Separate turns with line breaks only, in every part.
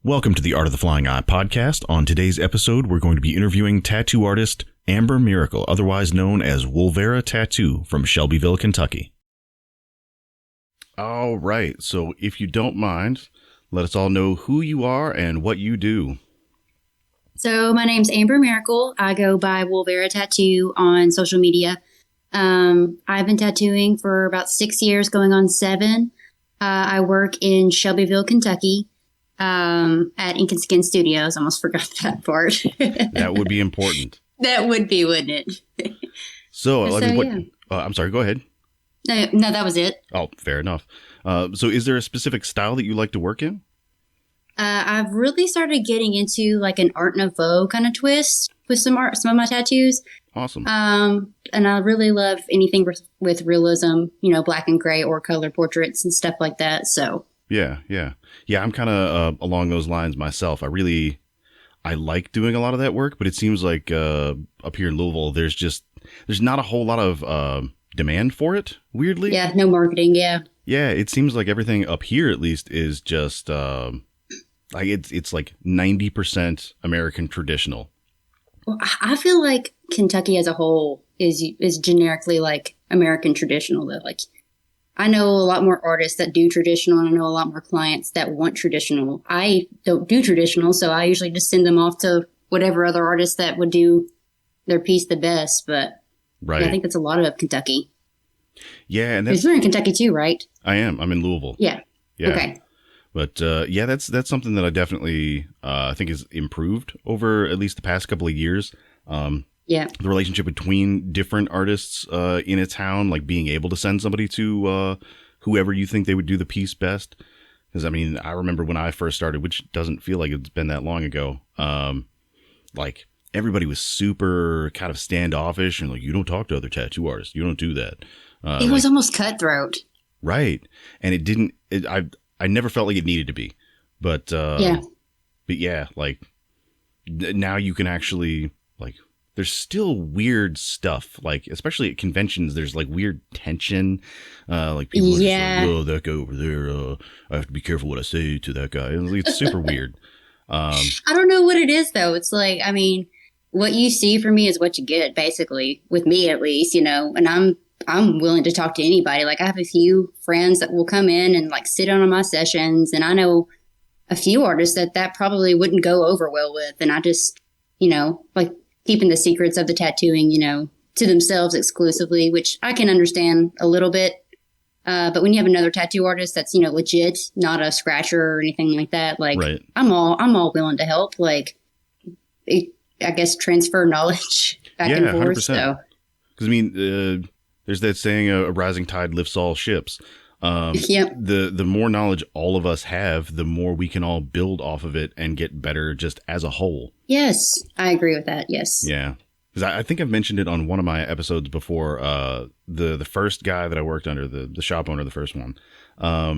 Welcome to the Art of the Flying Eye podcast. On today's episode, we're going to be interviewing tattoo artist Amber Miracle, otherwise known as Wolvera Tattoo from Shelbyville, Kentucky. All right, so if you don't mind, let us all know who you are and what you do.
So my name's Amber Miracle. I go by Wolvera Tattoo on social media. I've been tattooing for about 6 years, going on 7. I work in Shelbyville, Kentucky. At Ink and Skin Studios. Almost forgot that part.
That would be important.
That would be, wouldn't it?
I'm sorry, go ahead.
No, that was it.
Oh, fair enough. So is there a specific style that you like to work in?
I've really started getting into like an Art Nouveau kind of twist with some of my tattoos.
Awesome.
And I really love anything with realism, black and gray or color portraits and stuff like that. So
Yeah. I'm kind of along those lines myself. I like doing a lot of that work, but it seems like up here in Louisville, there's not a whole lot of demand for it, weirdly.
Yeah, no marketing, yeah.
Yeah, it seems like everything up here, at least, is just like it's like 90% American traditional.
Well, I feel like Kentucky as a whole is generically like American traditional, though. Like, I know a lot more artists that do traditional, and I know a lot more clients that want traditional. I don't do traditional, so I usually just send them off to whatever other artists that would do their piece the best. But
right.
Yeah, I think that's a lot of Kentucky.
Yeah, and
you're in Kentucky too, right?
I am. I'm in Louisville.
Yeah. Okay.
But that's something that I definitely think has improved over at least the past couple of years.
Yeah.
The relationship between different artists in a town, like being able to send somebody to whoever you think they would do the piece best. Because, I mean, I remember when I first started, which doesn't feel like it's been that long ago, like everybody was super kind of standoffish and like, you don't talk to other tattoo artists. You don't do that.
It was almost cutthroat.
Right. And it didn't, I never felt like it needed to be. But yeah, like now you can actually like, there's still weird stuff, like especially at conventions. There's like weird tension, like people are just like, "Oh, that guy over there. I have to be careful what I say to that guy." It's super weird.
I don't know what it is though. It's like, I mean, what you see for me is what you get, basically, with me at least, And I'm willing to talk to anybody. Like I have a few friends that will come in and like sit in on my sessions, and I know a few artists that probably wouldn't go over well with, and I just, like, keeping the secrets of the tattooing, to themselves exclusively, which I can understand a little bit. But when you have another tattoo artist that's, legit, not a scratcher or anything like that, like right. I'm all willing to help. Like, I guess transfer knowledge back and forth. 100%. So,
because I mean, there's that saying, "A rising tide lifts all ships."
Yep.
The more knowledge all of us have, the more we can all build off of it and get better just as a whole.
Yes, I agree with that. Yes.
Yeah. Because I think I've mentioned it on one of my episodes before. The first guy that I worked under, the shop owner, the first one. I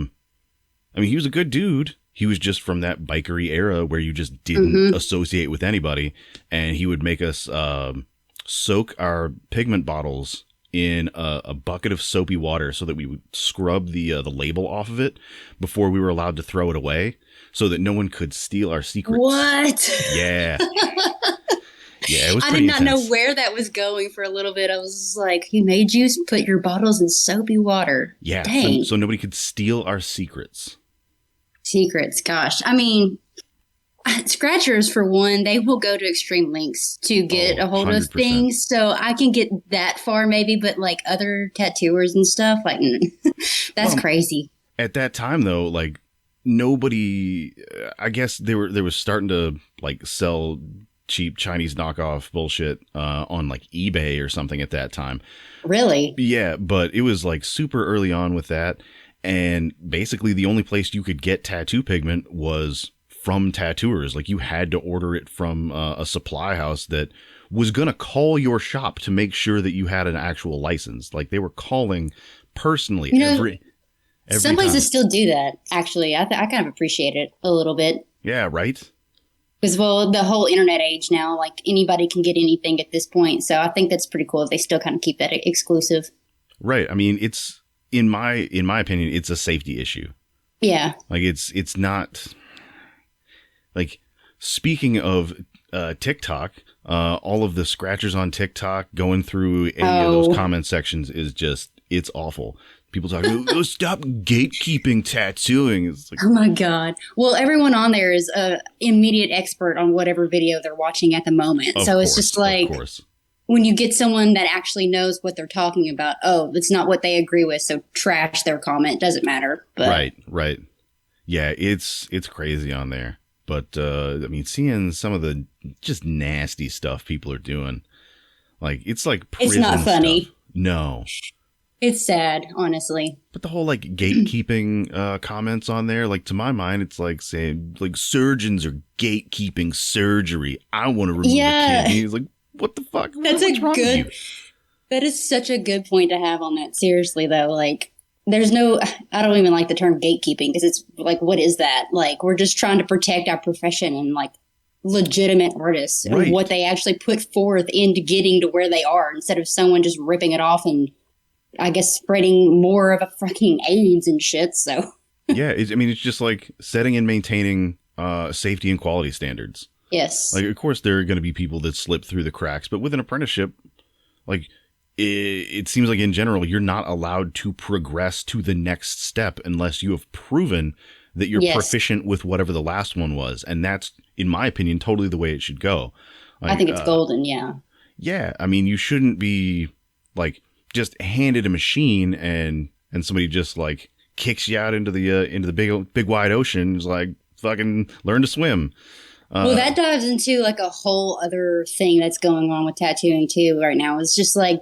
mean, he was a good dude. He was just from that bikery era where you just didn't associate with anybody. And he would make us soak our pigment bottles in a bucket of soapy water so that we would scrub the label off of it before we were allowed to throw it away so that no one could steal our secrets.
What?
Yeah. Yeah, it was
I
pretty
did not
intense.
know where that was going for a little bit. I was like, he made you put your bottles in soapy water.
Yeah,
Dang.
So nobody could steal our secrets.
Secrets, gosh. I mean, scratchers, for one, they will go to extreme lengths to get a hold
100%.
of things. So I can get that far maybe, but like other tattooers and stuff, like that's crazy.
At that time, though, like nobody, I guess they were starting to like sell cheap Chinese knockoff bullshit on like eBay or something at that time.
Really?
Yeah, but it was like super early on with that. And basically the only place you could get tattoo pigment was from tattooers. Like you had to order it from a supply house that was going to call your shop to make sure that you had an actual license. Like they were calling personally every
some places
time.
Still do that, actually. I kind of appreciate it a little bit.
Yeah, right?
Because, well, the whole internet age now, like anybody can get anything at this point. So I think that's pretty cool if they still kind of keep that exclusive.
Right. I mean, it's in my opinion, it's a safety issue.
Yeah.
Like it's not Like, speaking of TikTok, all of the scratchers on TikTok going through any of those comment sections is just, it's awful. People talking, oh, stop gatekeeping tattooing. It's like,
Oh my God. Well, everyone on there is a immediate expert on whatever video they're watching at the moment. So it's just like, when you get someone that actually knows what they're talking about, oh, it's not what they agree with, so trash their comment. Doesn't matter. But.
Right. Yeah, it's crazy on there. But, I mean, seeing some of the just nasty stuff people are doing, like, it's like prison
It's not funny.
stuff. No.
It's sad, honestly.
But the whole, like, gatekeeping comments on there, like, to my mind, it's like saying, like, surgeons are gatekeeping surgery. I want to remove a kidney. It's like, what the fuck?
That is such a good point to have on that. Seriously, though, like, there's no, I don't even like the term gatekeeping because it's like, what is that? Like, we're just trying to protect our profession and like legitimate artists and what they actually put forth into getting to where they are instead of someone just ripping it off and I guess spreading more of a fucking AIDS and shit. So
yeah, I mean, it's just like setting and maintaining safety and quality standards.
Yes.
Like, of course, there are going to be people that slip through the cracks, but with an apprenticeship, like, it seems like in general, you're not allowed to progress to the next step unless you have proven that you're proficient with whatever the last one was. And that's, in my opinion, totally the way it should go. Like,
I think it's golden. Yeah.
Yeah. I mean, you shouldn't be like just handed a machine and somebody just like kicks you out into the big wide ocean. It's like, fucking learn to swim.
Well, that dives into like a whole other thing that's going on with tattooing too right now. It's just like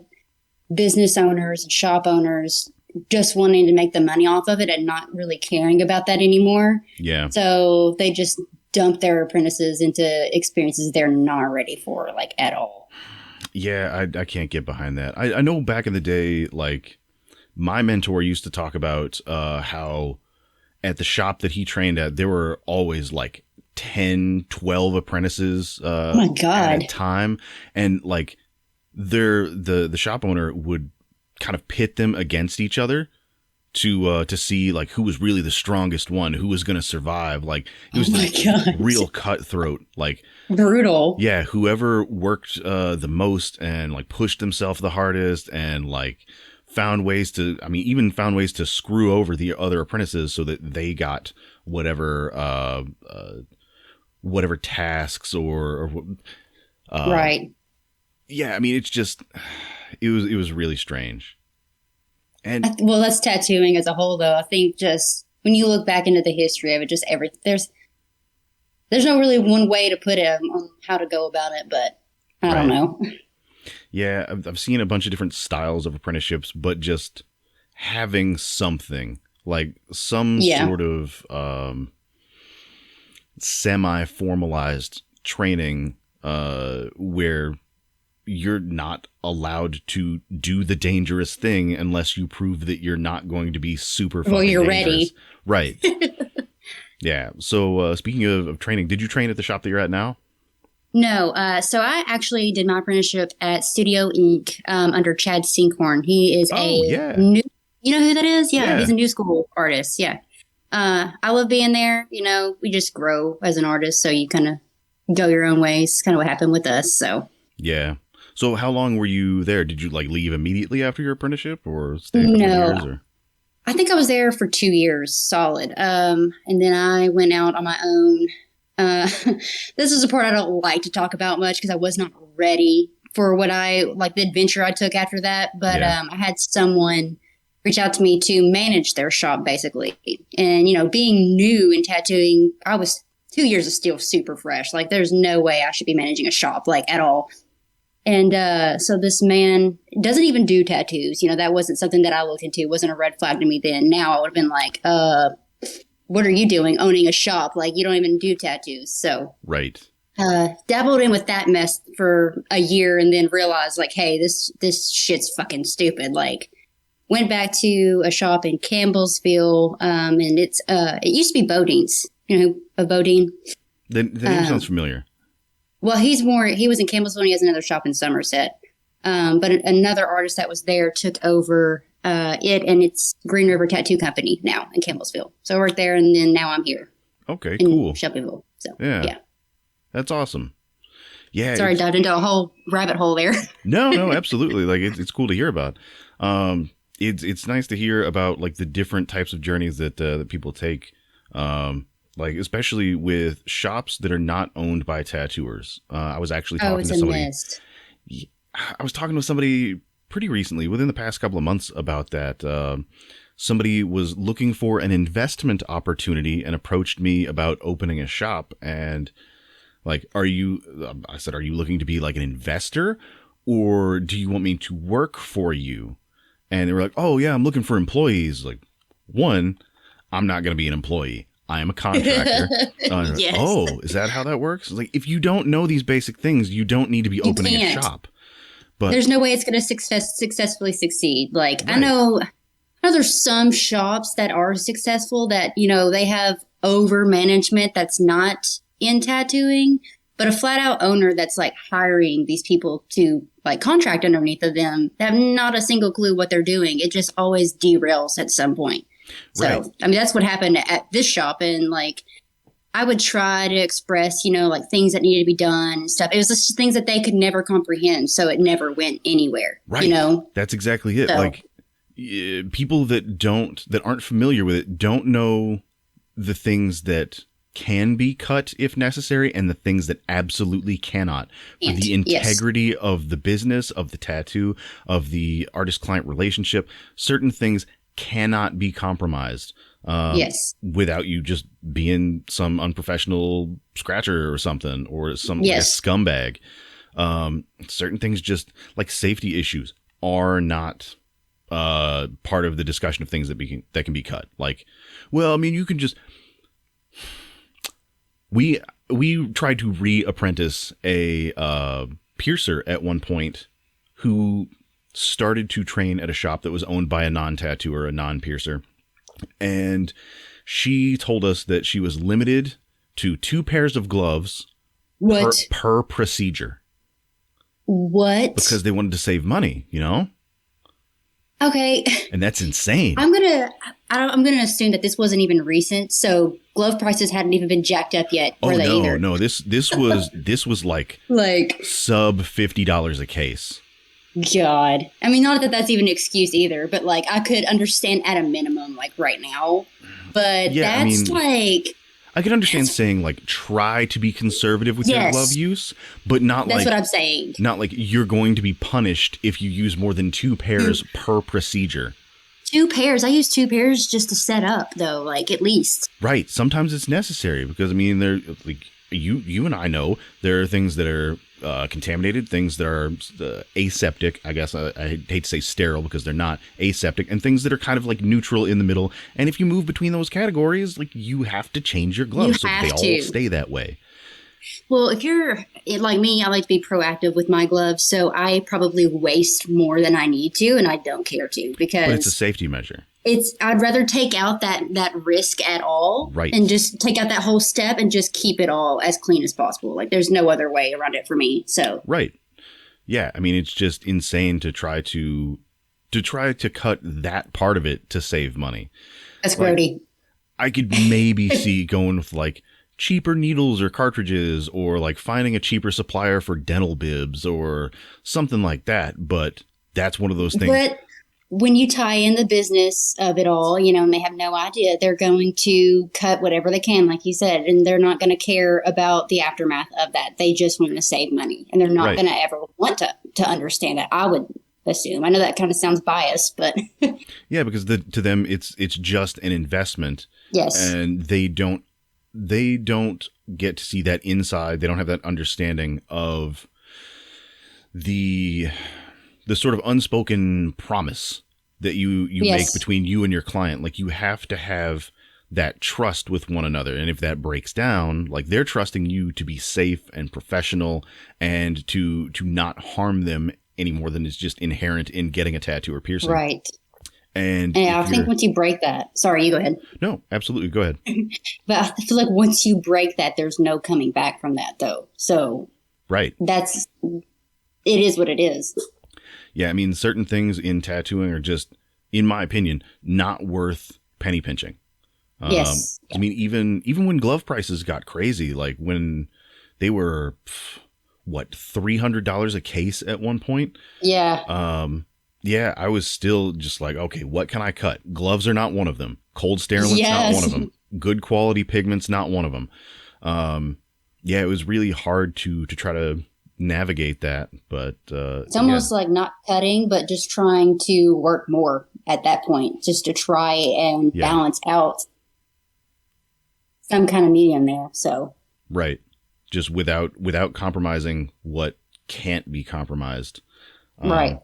business owners and shop owners just wanting to make the money off of it and not really caring about that anymore.
Yeah.
So they just dump their apprentices into experiences they're not ready for, like, at all.
Yeah, I can't get behind that. I know back in the day, like, my mentor used to talk about how at the shop that he trained at, there were always like 10, 12 apprentices
oh my God.
at a time. And like the shop owner would kind of pit them against each other to see like who was really the strongest one, who was going to survive. Like, it was real cutthroat, like
brutal.
Yeah. Whoever worked the most and like pushed themselves the hardest and like found ways to screw over the other apprentices so that they got whatever tasks or
right.
Yeah, I mean, it's just it was really strange. And
well, that's tattooing as a whole, though. I think just when you look back into the history of it, just there's no really one way to put it on how to go about it, but I don't know.
Yeah, I've seen a bunch of different styles of apprenticeships, but just having something like some sort of semi-formalized training where you're not allowed to do the dangerous thing unless you prove that you're not going to be super fucking
you're
dangerous.
Ready.
Right. Yeah. So speaking of training, did you train at the shop that you're at now?
No. So I actually did my apprenticeship at Studio Inc. Under Chad Sinkhorn. He is new. You know who that is? Yeah, he's a new school artist. Yeah. I love being there. You know, we just grow as an artist, so you kind of go your own ways. It's kind of what happened with us. So.
Yeah. So how long were you there? Did you like leave immediately after your apprenticeship or stay a couple years? Or?
I think I was there for 2 years solid. And then I went out on my own. This is a part I don't like to talk about much because I was not ready for the adventure I took after that. But I had someone reach out to me to manage their shop basically. And, you know, being new in tattooing, I was 2 years is still super fresh. Like, there's no way I should be managing a shop, like, at all. And so this man doesn't even do tattoos. You know, that wasn't something that I looked into. It wasn't a red flag to me then. Now I would have been like, what are you doing owning a shop? Like, you don't even do tattoos. So
right.
Dabbled in with that mess for a year and then realized, like, hey, this shit's fucking stupid. Like, went back to a shop in Campbellsville, and it used to be Bodine's. You know, a Bodine.
The name sounds familiar.
Well, he was in Campbellsville and he has another shop in Somerset. But another artist that was there took over it, and it's Green River Tattoo Company now in Campbellsville. So I worked there, and then now I'm here.
Okay, cool.
Shelbyville. So,
Yeah.
yeah.
That's awesome. Yeah.
Sorry, I dived into a whole rabbit hole there.
No, absolutely. Like it's cool to hear about. It's nice to hear about like the different types of journeys that people take. Like especially with shops that are not owned by tattooers. I was actually talking to somebody.
Mist.
I was talking to somebody pretty recently, within the past couple of months, about that. Somebody was looking for an investment opportunity and approached me about opening a shop. And like, I said, are you looking to be like an investor, or do you want me to work for you? And they were like, oh yeah, I'm looking for employees. Like, one, I'm not going to be an employee. I am a contractor.
Yes.
Oh, is that how that works? Like, if you don't know these basic things, you don't need to be opening a shop. But
there's no way it's going to successfully succeed. Like,
right.
I know there's some shops that are successful that, they have over management that's not in tattooing, but a flat out owner that's like hiring these people to like contract underneath of them, they have not a single clue what they're doing. It just always derails at some point. So,
right.
I mean, that's what happened at this shop. And like, I would try to express, like things that needed to be done and stuff. It was just things that they could never comprehend. So it never went anywhere,
right. That's exactly it. So, like people that aren't familiar with it don't know the things that can be cut if necessary and the things that absolutely cannot. For the integrity of the business, of the tattoo, of the artist-client relationship, certain things cannot be compromised without you just being some unprofessional scratcher or something, or some like a scumbag. Certain things, just like safety issues, are not part of the discussion of things that can be cut. Like, well, I mean, you can just we tried to re-apprentice a piercer at one point who started to train at a shop that was owned by a non-tattooer, a non-piercer. And she told us that she was limited to 2 pairs of gloves per procedure.
What?
Because they wanted to save money,
Okay.
And that's insane.
I'm gonna assume that this wasn't even recent, so glove prices hadn't even been jacked up yet.
No. This was like sub $50 a case.
God. I mean, not that that's even an excuse either, but like I could understand at a minimum, like right now. But
I could understand saying like try to be conservative with your glove use, but not
that's what I'm saying.
Not like you're going to be punished if you use more than 2 pairs per procedure.
2 pairs. I use 2 pairs just to set up, though, like at least.
Right. Sometimes it's necessary because I mean, there like you and I know there are things that are contaminated, things that are aseptic. I guess I hate to say sterile because they're not aseptic, and things that are kind of like neutral in the middle. And if you move between those categories, like you have to change your gloves so that they all stay that way.
Well, if you're like me, I like to be proactive with my gloves, so I probably waste more than I need to, and I don't care to because
but it's a safety measure.
I'd rather take out that risk at all,
right,
and just take out that whole step and just keep it all as clean as possible. Like there's no other way around it for me. So
right, yeah. I mean, it's just insane to try to cut that part of it to save money.
That's grody.
I could maybe see going with like cheaper needles or cartridges, or like finding a cheaper supplier for dental bibs or something like that. But that's one of those things.
But when you tie in the business of it all, and they have no idea, they're going to cut whatever they can, like you said, and they're not going to care about the aftermath of that. They just want to save money, and they're not going to ever want to understand it, I would assume. I know that kind of sounds biased, but
yeah, because to them it's just an investment.
Yes.
And they don't get to see that inside. They don't have that understanding of the sort of unspoken promise that you make between you and your client. Like you have to have that trust with one another. And if that breaks down, like they're trusting you to be safe and professional and to not harm them any more than is just inherent in getting a tattoo or piercing.
Right.
And
I think once you break that, sorry, you go ahead.
No, absolutely. Go ahead.
But I feel like once you break that, there's no coming back from that though. So
right.
It is what it is.
Yeah. I mean, certain things in tattooing are just, in my opinion, not worth penny pinching.
Yes.
I mean, even when glove prices got crazy, like when they were what, $300 a case at one point.
Yeah.
Yeah, I was still just like, okay, what can I cut? Gloves are not one of them. Cold sterilant's not one
Yes.
of them. Good quality pigment's not one of them. Yeah, it was really hard to try to navigate that, but
It's almost like not cutting, but just trying to work more at that point, just to try and
yeah,
balance out some kind of medium there. So
right, just without compromising what can't be compromised.
right.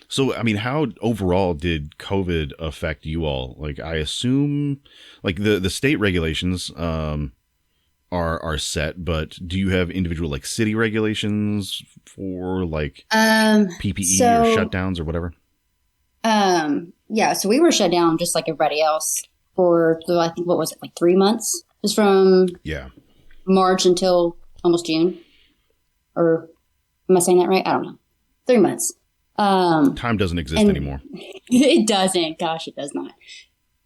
So, I mean, how overall did COVID affect you all? Like, I assume, like the state regulations are set, but do you have individual like city regulations for like PPE or
So
shutdowns or whatever?
yeah, so we were shut down just like everybody else for I think what was it, like 3 months? It was from
Yeah.
March until almost June. Or am I saying that right? I don't know. 3 months.
Time doesn't exist anymore.
It doesn't. Gosh, it does not.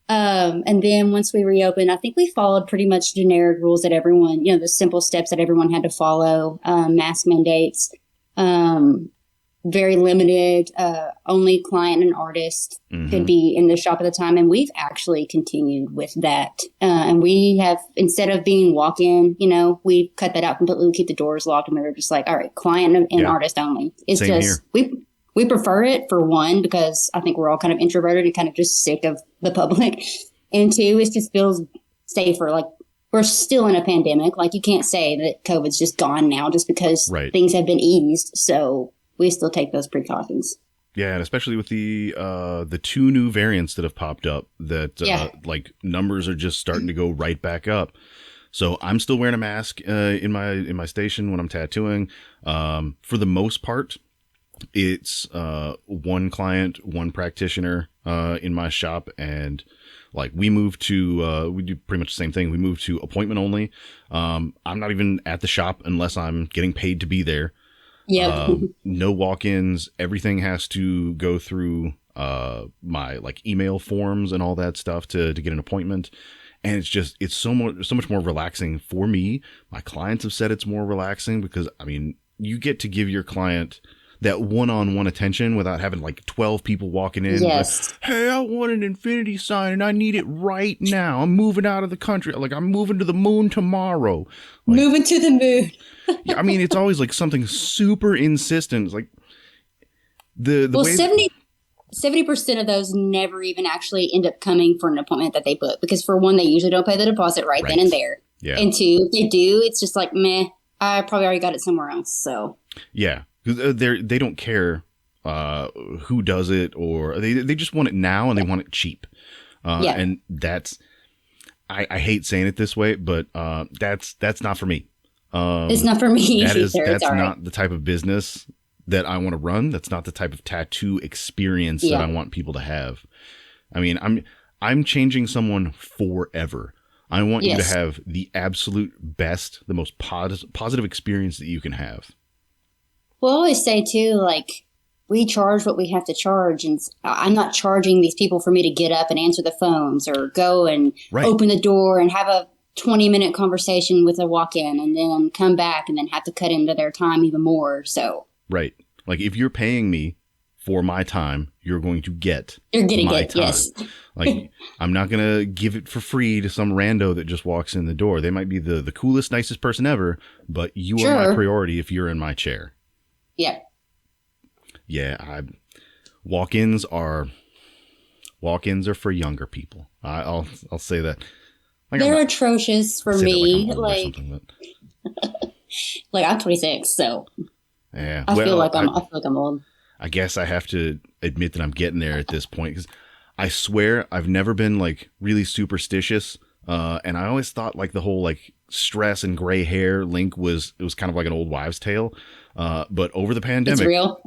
And then once we reopened, I think we followed pretty much generic rules that everyone, the simple steps that everyone had to follow, mask mandates, very limited, only client and artist could be in the shop at the time. And we've actually continued with that. And we have, instead of being walk-in, we cut that out completely. We keep the doors locked, and we were just like, all right, client and artist only. It's
Same
just,
here.
we prefer it, for one, because I think we're all kind of introverted and kind of just sick of the public. And two, it just feels safer. Like, we're still in a pandemic. Like, you can't say that COVID's just gone now just because things have been eased. So we still take those precautions.
Yeah, and especially with the 2 new variants that have popped up, that like numbers are just starting to go right back up. So I'm still wearing a mask in my station when I'm tattooing. For the most part, it's one client, one practitioner in my shop, and like we moved to we do pretty much the same thing. We moved to appointment only. I'm not even at the shop unless I'm getting paid to be there.
Yeah.
No walk-ins. Everything has to go through my like email forms and all that stuff to get an appointment. And it's so much more relaxing for me. My clients have said it's more relaxing because, I mean, you get to give your client that one-on-one attention without having like 12 people walking in.
Yes.
Like, hey, I want an infinity sign and I need it right now. I'm moving out of the country. Like, I'm moving to the moon tomorrow. Like,
moving to the moon.
yeah, I mean, it's always like something super insistent. It's like the
well,
way
70% of those never even actually end up coming for an appointment that they book, because for one, they usually don't pay the deposit right then and there.
Yeah.
And two, if they do, it's just like, meh, I probably already got it somewhere else. So
yeah, they don't care who does it, or they just want it now and they want it cheap. And that's I hate saying it this way, but that's not for me.
It's not for me either.
That's not the type of business that I want to run. That's not the type of tattoo experience that I want people to have. I mean, I'm changing someone forever. I want you to have the absolute best, the most positive experience that you can have.
Well, I always say too, like, we charge what we have to charge, and I'm not charging these people for me to get up and answer the phones or go and open the door and have a 20-minute conversation with a walk-in and then come back and then have to cut into their time even more. So
right, like if you're paying me for my time, you're going to get
my
time.
Yes.
Like, I'm not gonna give it for free to some rando that just walks in the door. They might be the coolest, nicest person ever, but you are my priority if you're in my chair.
Yeah.
Yeah, walk-ins are for younger people. I'll say that. Like,
they're atrocious for me. Like I'm 26, so
yeah.
I feel like I'm old.
I guess I have to admit that I'm getting there at this point, because I swear I've never been like really superstitious. And I always thought like the whole like stress and gray hair link was kind of like an old wives' tale. But over the pandemic,
it's real.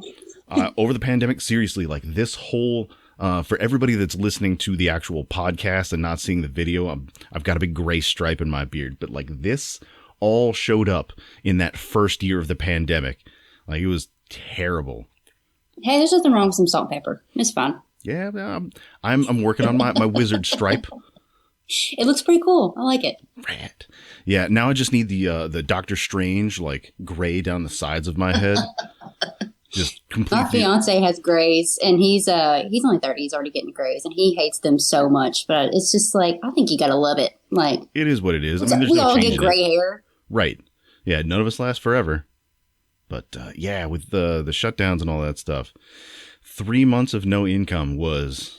Seriously, like this whole, for everybody that's listening to the actual podcast and not seeing the video, I've got a big gray stripe in my beard, but like this all showed up in that first year of the pandemic. Like, it was terrible.
Hey, there's nothing wrong with some salt and pepper. It's fine.
Yeah, I'm working on my wizard stripe.
It looks pretty cool. I like it.
Rat. Yeah, now I just need the Doctor Strange like gray down the sides of my head. Just completely.
My fiance has grays, and he's only 30. He's already getting grays, and he hates them so much. But it's just like, I think you gotta love it. Like,
it is what it is. I mean, there's
we
no
all
changing
get gray
it.
hair.
Right. Yeah, none of us last forever. But yeah, with the shutdowns and all that stuff, 3 months of no income was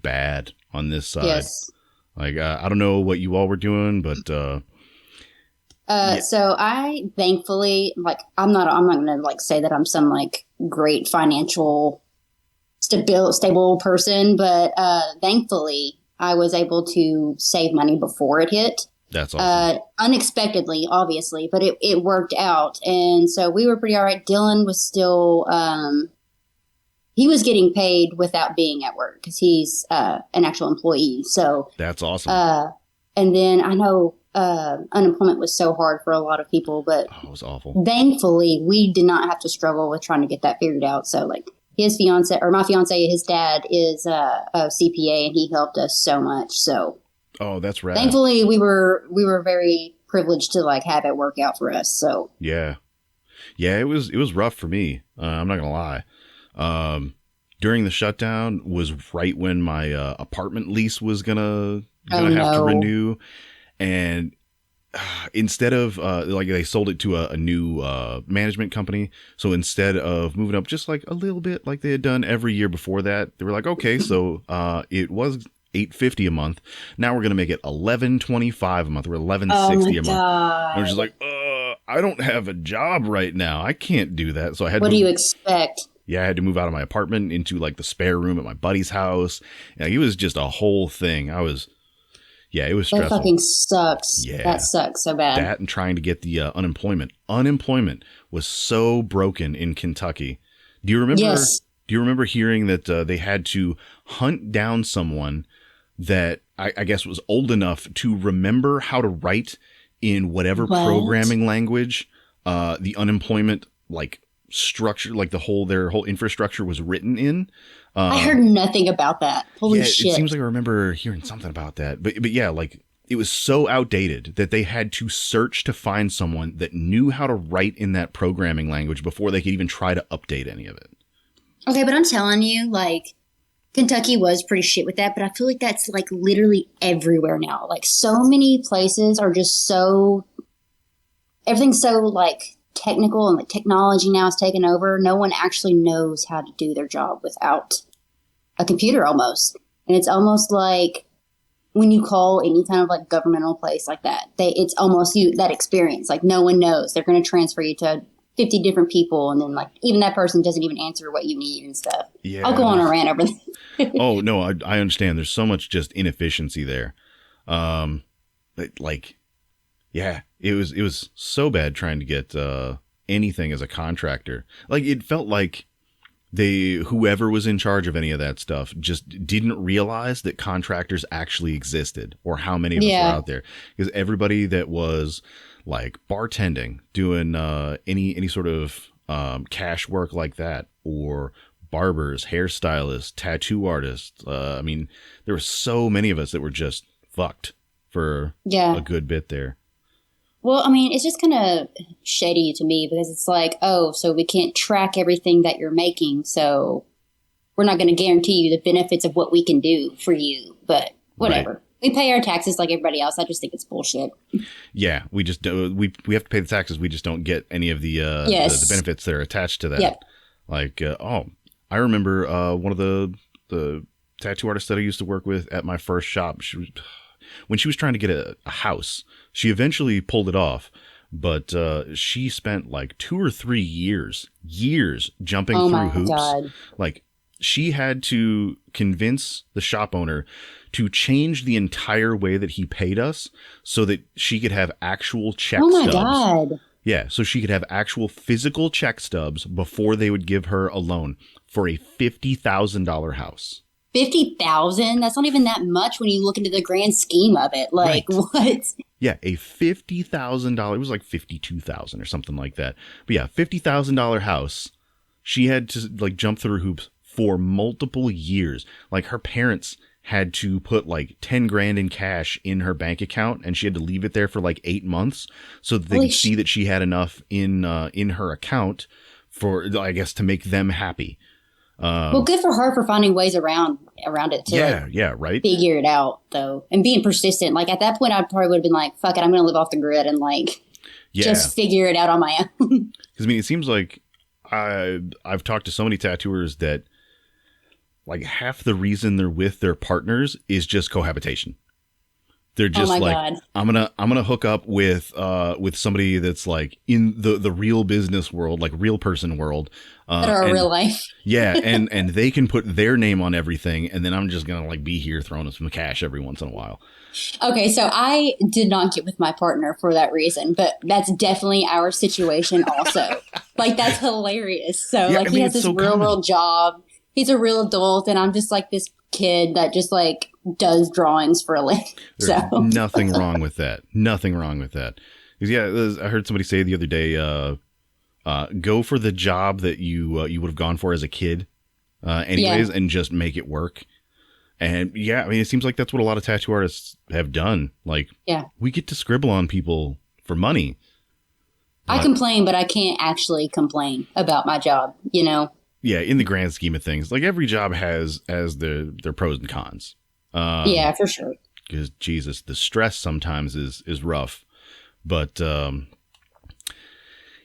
bad on this side.
Yes.
Like, I don't know what you all were doing, but yeah.
So I thankfully, like, I'm not gonna like say that I'm some like great financial stable person, but thankfully I was able to save money before it hit.
That's awesome.
Unexpectedly, obviously, but it worked out, and so we were pretty all right. Dylan was still he was getting paid without being at work because he's an actual employee. So
that's awesome.
And then I know unemployment was so hard for a lot of people, but
it was awful.
Thankfully, we did not have to struggle with trying to get that figured out. So, like, his fiance, or my fiance, his dad is a CPA, and he helped us so much. So,
oh, that's right.
Thankfully, we were very privileged to like have it work out for us. So,
yeah, it was rough for me. I'm not gonna lie. During the shutdown was right when my apartment lease was gonna have to renew, and instead of like they sold it to a new management company, so instead of moving up just like a little bit like they had done every year before that, they were like, okay, so it was $850 a month, now we're gonna make it $1125 a month, or $1160 a month. I was just like, I don't have a job right now, I can't do that. So I had
what do you expect?
Yeah, I had to move out of my apartment into like the spare room at my buddy's house. It was just a whole thing. It was stressful.
That fucking sucks.
Yeah.
That sucks so bad.
That and trying to get the unemployment. Unemployment was so broken in Kentucky. Do you remember?
Yes.
Do you remember hearing that they had to hunt down someone that I guess was old enough to remember how to write in whatever programming language the unemployment like structure, like their whole infrastructure was written in.
I heard nothing about that. Holy shit.
It seems like I remember hearing something about that. But yeah, like it was so outdated that they had to search to find someone that knew how to write in that programming language before they could even try to update any of it. Okay,
but I'm telling you, like, Kentucky was pretty shit with that, but I feel like that's like literally everywhere now. Like, so many places are just everything's so like technical, and like technology now is taking over. No one actually knows how to do their job without a computer almost. And it's almost like when you call any kind of like governmental place like that, it's almost that experience. Like no one knows. They're going to transfer you to 50 different people, and then like even that person doesn't even answer what you need and stuff. Yeah, I'll go on a rant over that.
Oh no, I understand. There's so much just inefficiency there. Yeah, it was so bad trying to get anything as a contractor. Like it felt like whoever was in charge of any of that stuff just didn't realize that contractors actually existed, or how many of us were out there. Because everybody that was like bartending, doing any sort of cash work like that, or barbers, hairstylists, tattoo artists. I mean, there were so many of us that were just fucked for a good bit there.
Well, I mean, it's just kind of shady to me, because it's like, oh, so we can't track everything that you're making, so we're not going to guarantee you the benefits of what we can do for you. But whatever. Right. We pay our taxes like everybody else. I just think it's bullshit.
Yeah, we just we have to pay the taxes. We just don't get any of the benefits that are attached to that. Yep. Like, I remember one of the tattoo artists that I used to work with at my first shop. When she was trying to get a house, she eventually pulled it off, but she spent like 2 or 3 years jumping through hoops. God. Like, she had to convince the shop owner to change the entire way that he paid us so that she could have actual check stubs. Oh my God. Yeah, so she could have actual physical check stubs before they would give her a loan for a $50,000 house.
50,000? That's not even that much when you look into the grand scheme of it. Like, right. What?
Yeah, a $50,000. It was like 52,000 or something like that. But yeah, $50,000 house. She had to like jump through hoops for multiple years. Like, her parents had to put like 10 grand in cash in her bank account, and she had to leave it there for like 8 months so that they could see that she had enough in her account for, I guess, to make them happy.
Well, good for her for finding ways around it to
right.
figure it out though, and being persistent. Like at that point, I probably would have been like, "Fuck it, I'm going to live off the grid and like just figure it out on my own."
Because I mean, it seems like I've talked to so many tattooers that like half the reason they're with their partners is just cohabitation. They're just God. I'm gonna hook up with somebody that's like in the real business world, like real person world,
that are real life.
Yeah, and they can put their name on everything, and then I'm just gonna like be here throwing us some cash every once in a while.
Okay, so I did not get with my partner for that reason, but that's definitely our situation also. Like that's hilarious. So yeah, he has this real world job. He's a real adult, and I'm just like this kid that just like does drawings for a living.
There's nothing wrong with that. Nothing wrong with that. Yeah, I heard somebody say the other day, go for the job that you would have gone for as a kid, anyways, and just make it work. And yeah, I mean, it seems like that's what a lot of tattoo artists have done. Like, we get to scribble on people for money.
I complain, but I can't actually complain about my job, you know?
Yeah, in the grand scheme of things, like every job has their pros and cons.
Yeah, for sure.
Because Jesus, the stress sometimes is rough, but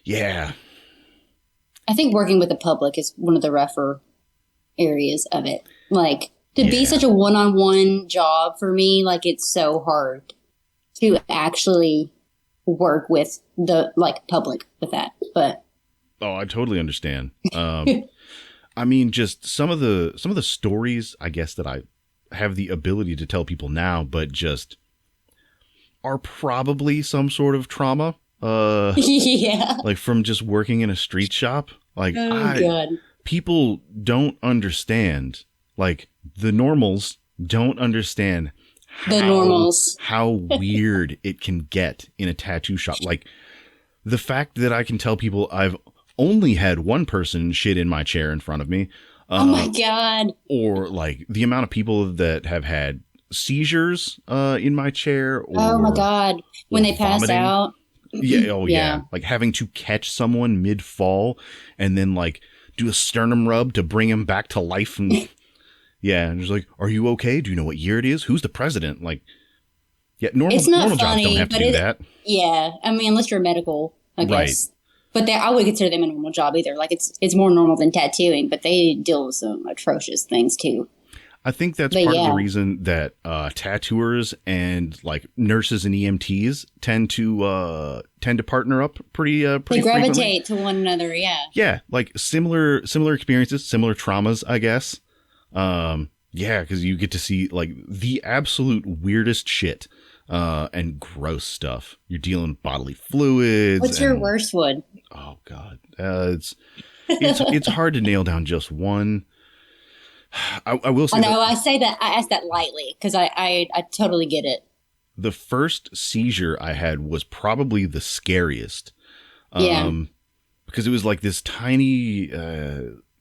yeah.
I think working with the public is one of the rougher areas of it. Like to be such a one-on-one job for me, like it's so hard to actually work with the like public with that. But
I totally understand. I mean, just some of the stories, I guess, that I have the ability to tell people now, but just are probably some sort of trauma. Like from just working in a street shop. Like, God. People don't understand. Like, the normals don't understand how weird it can get in a tattoo shop. Like, the fact that I can tell people I've only had one person shit in my chair in front of me.
Oh my God.
Or like the amount of people that have had seizures in my chair. Or,
oh my God. When they pass out.
Yeah. Oh yeah. Like having to catch someone mid fall and then like do a sternum rub to bring him back to life. And and just like, are you okay? Do you know what year it is? Who's the president? Like, normal jobs don't have to do that.
Yeah. I mean, unless you're medical, I guess. Right. But I would consider them a normal job either. Like it's more normal than tattooing, but they deal with some atrocious things too.
I think that's part of the reason that tattooers and like nurses and EMTs tend to partner up pretty
they gravitate to one another. Yeah.
Yeah. Like similar experiences, similar traumas, I guess. Yeah. Cause you get to see like the absolute weirdest shit. And gross stuff. You're dealing with bodily fluids.
What's your worst one?
Oh God, it's hard to nail down just one. I will say.
I say that I ask that lightly because I totally get it.
The first seizure I had was probably the scariest. Because it was like this tiny,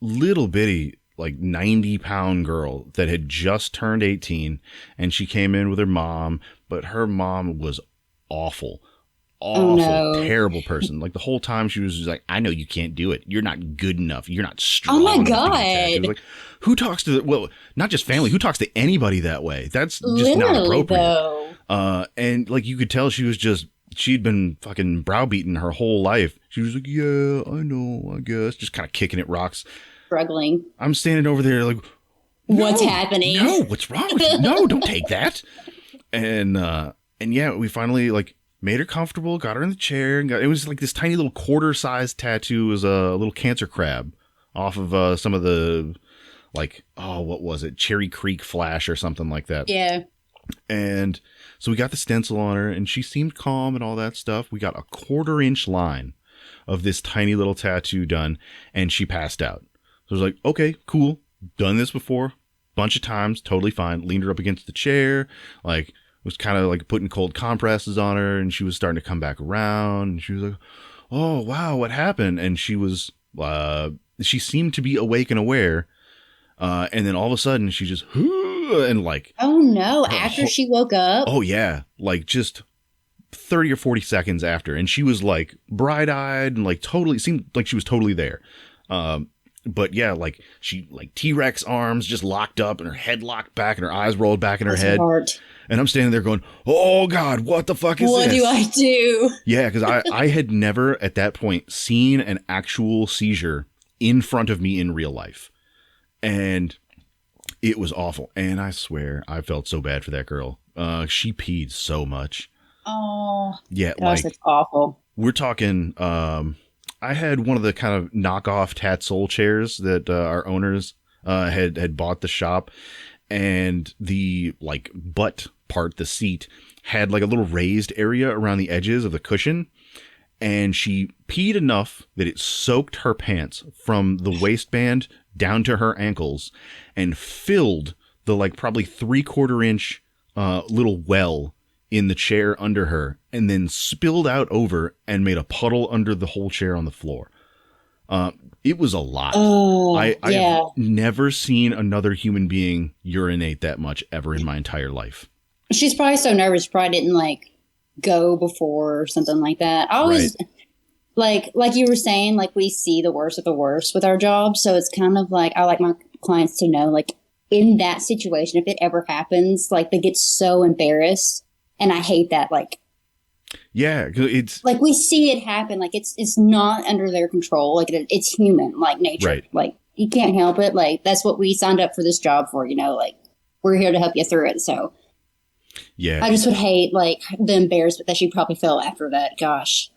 little bitty, like 90-pound girl that had just turned 18, and she came in with her mom, but her mom was awful, terrible person. Like the whole time she was just like, I know you can't do it. You're not good enough. You're not strong.
Oh my God.
Like, who talks to not just family, who talks to anybody that way? That's just not appropriate. Though. And like, you could tell she'd been fucking browbeaten her whole life. She was like, yeah, I know, I guess. Just kind of kicking at rocks.
Struggling.
I'm standing over there like,
what's happening?
No, what's wrong with you? No, don't take that. And yeah, we finally like made her comfortable, got her in the chair, and it was like this tiny little quarter-sized tattoo. It was a little cancer crab off of some of the like, what was it? Cherry Creek flash or something like that.
Yeah.
And so we got the stencil on her, and she seemed calm and all that stuff. We got a 1/4-inch line of this tiny little tattoo done, and she passed out. So I was like, okay, cool. Done this before, bunch of times, totally fine. Leaned her up against the chair, like was kind of like putting cold compresses on her, and she was starting to come back around. And she was like, oh wow, what happened? And she was, she seemed to be awake and aware. And then all of a sudden she just, and like,
Oh no, after she woke up?
oh yeah, like just 30 or 40 seconds after, and she was like bright-eyed and like totally seemed like she was totally there. But yeah, like she like T-Rex arms just locked up and her head locked back and her eyes rolled back in her head.
Heart.
And I'm standing there going, oh God, what the fuck is
What
this?
do I do?
Yeah, because I had never at that point seen an actual seizure in front of me in real life. And it was awful. And I swear I felt so bad for that girl. She peed so much.
Oh,
yeah,
gosh, that's awful.
We're talking, I had one of the kind of knockoff Tat Soul chairs that our owners had bought the shop, and the like butt part, the seat, had like a little raised area around the edges of the cushion, and she peed enough that it soaked her pants from the waistband down to her ankles and filled the like probably 3/4 inch little well in the chair under her, and then spilled out over and made a puddle under the whole chair on the floor. It was a lot.
Oh,
I have never seen another human being urinate that much ever in my entire life.
She's probably so nervous, probably didn't like go before or something like that. I always, like you were saying, like we see the worst of the worst with our jobs. So it's kind of like, I like my clients to know, like in that situation, if it ever happens, like they get so embarrassed. And I hate that, like,
yeah, it's
like we see it happen. Like it's not under their control. Like it's human, like nature.
Right.
Like you can't help it. Like that's what we signed up for this job for. You know, like we're here to help you through it. So
yeah,
I just would hate like the embarrassment that she probably felt after that. Gosh.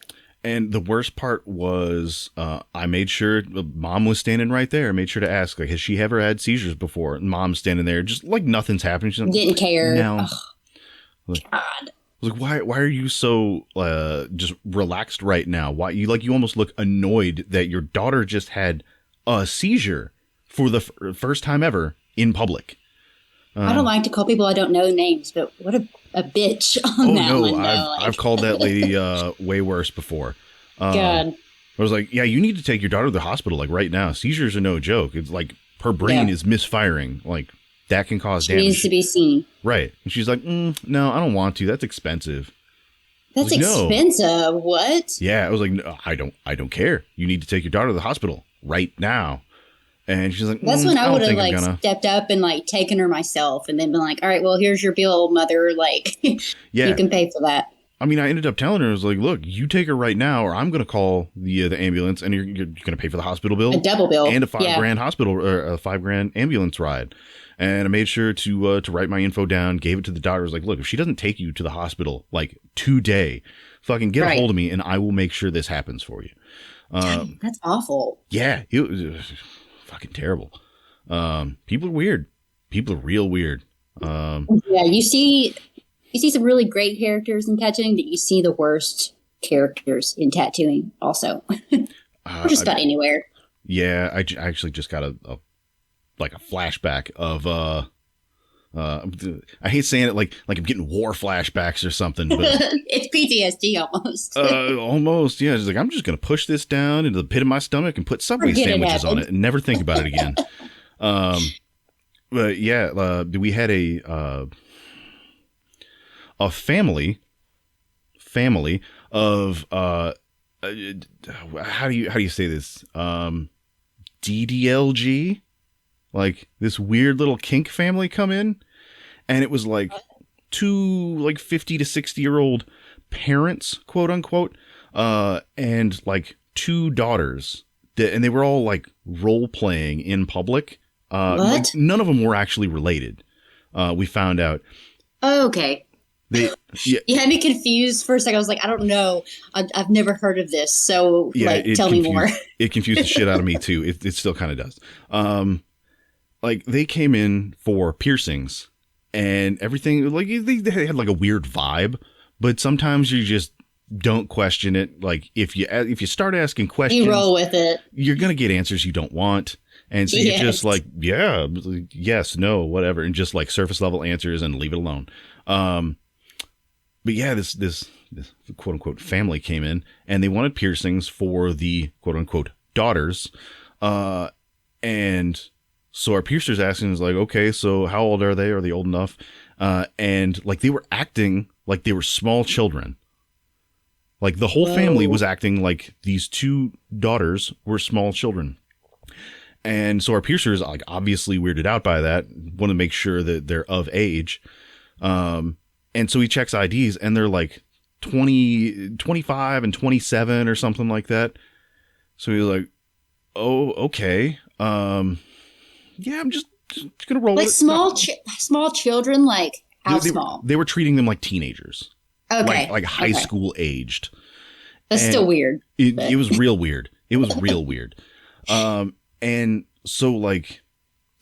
And the worst part was, I made sure Mom was standing right there. I made sure to ask, like, has she ever had seizures before? And Mom's standing there, just like nothing's happening. She's like,
didn't care.
No.
Like, God.
I was like, why are you so just relaxed right now? Why you almost look annoyed that your daughter just had a seizure for the first time ever in public.
I don't like to call people I don't know names, but what a bitch on that one.
I've called that lady way worse before.
God.
I was like, yeah, you need to take your daughter to the hospital like right now. Seizures are no joke. It's like her brain is misfiring. Like that can cause damage.
She needs to be seen.
Right. And she's like, no, I don't want to. That's expensive.
That's expensive. No. What?
Yeah. I was like, no, I don't care. You need to take your daughter to the hospital right now. And she's like,
that's when I would have like stepped up and like taken her myself and then been like, all right, well, here's your bill, mother. Like, you can pay for that.
I mean, I ended up telling her, I was like, look, you take her right now or I'm going to call the ambulance and you're going to pay for the hospital bill.
A double bill.
And a $5,000 hospital or a $5,000 ambulance ride. And I made sure to write my info down, gave it to the doctor. I was like, look, if she doesn't take you to the hospital like today, fucking get a hold of me and I will make sure this happens for you.
Dang, that's awful.
Yeah, it was fucking terrible. People are weird. People are real weird.
Yeah, you see some really great characters in tattooing, but you see the worst characters in tattooing also. Or just about anywhere.
Yeah, I actually just got a flashback of I hate saying it like I'm getting war flashbacks or something, but
it's PTSD almost.
Almost, yeah. It's like I'm just gonna push this down into the pit of my stomach and put Subway sandwiches on it and never think about it again. But yeah, we had a family of how do you say this? DDLG, like this weird little kink family come in, and it was like two like 50 to 60-year-old parents, quote unquote, and like two daughters, and they were all like role playing in public. Like, none of them were actually related. We found out.
Oh, okay. You had me confused for a second. I was like, I don't know. I've never heard of this. So tell me more.
It confused the shit out of me too. It still kind of does. Like they came in for piercings and everything. Like they had like a weird vibe, but sometimes you just don't question it. Like if you start asking questions,
you roll with it.
You're going to get answers you don't want. And so you just like, yeah, yes, no, whatever. And just like surface level answers and leave it alone. But yeah, this quote unquote family came in and they wanted piercings for the quote unquote daughters. And So our piercer's asking is like, okay, so how old are they? Are they old enough? And like they were acting like they were small children. Like the whole family was acting like these two daughters were small children. And so our piercer is like obviously weirded out by that, want to make sure that they're of age. And so he checks IDs and they're like 20, 25 and 27 or something like that. So he's like, oh, okay. Yeah, I'm just going to roll
like
it.
small children, like how
they,
small?
They were treating them like teenagers.
Okay.
Like high school aged.
That's
And
still weird.
It was real weird. It was real weird. And so like,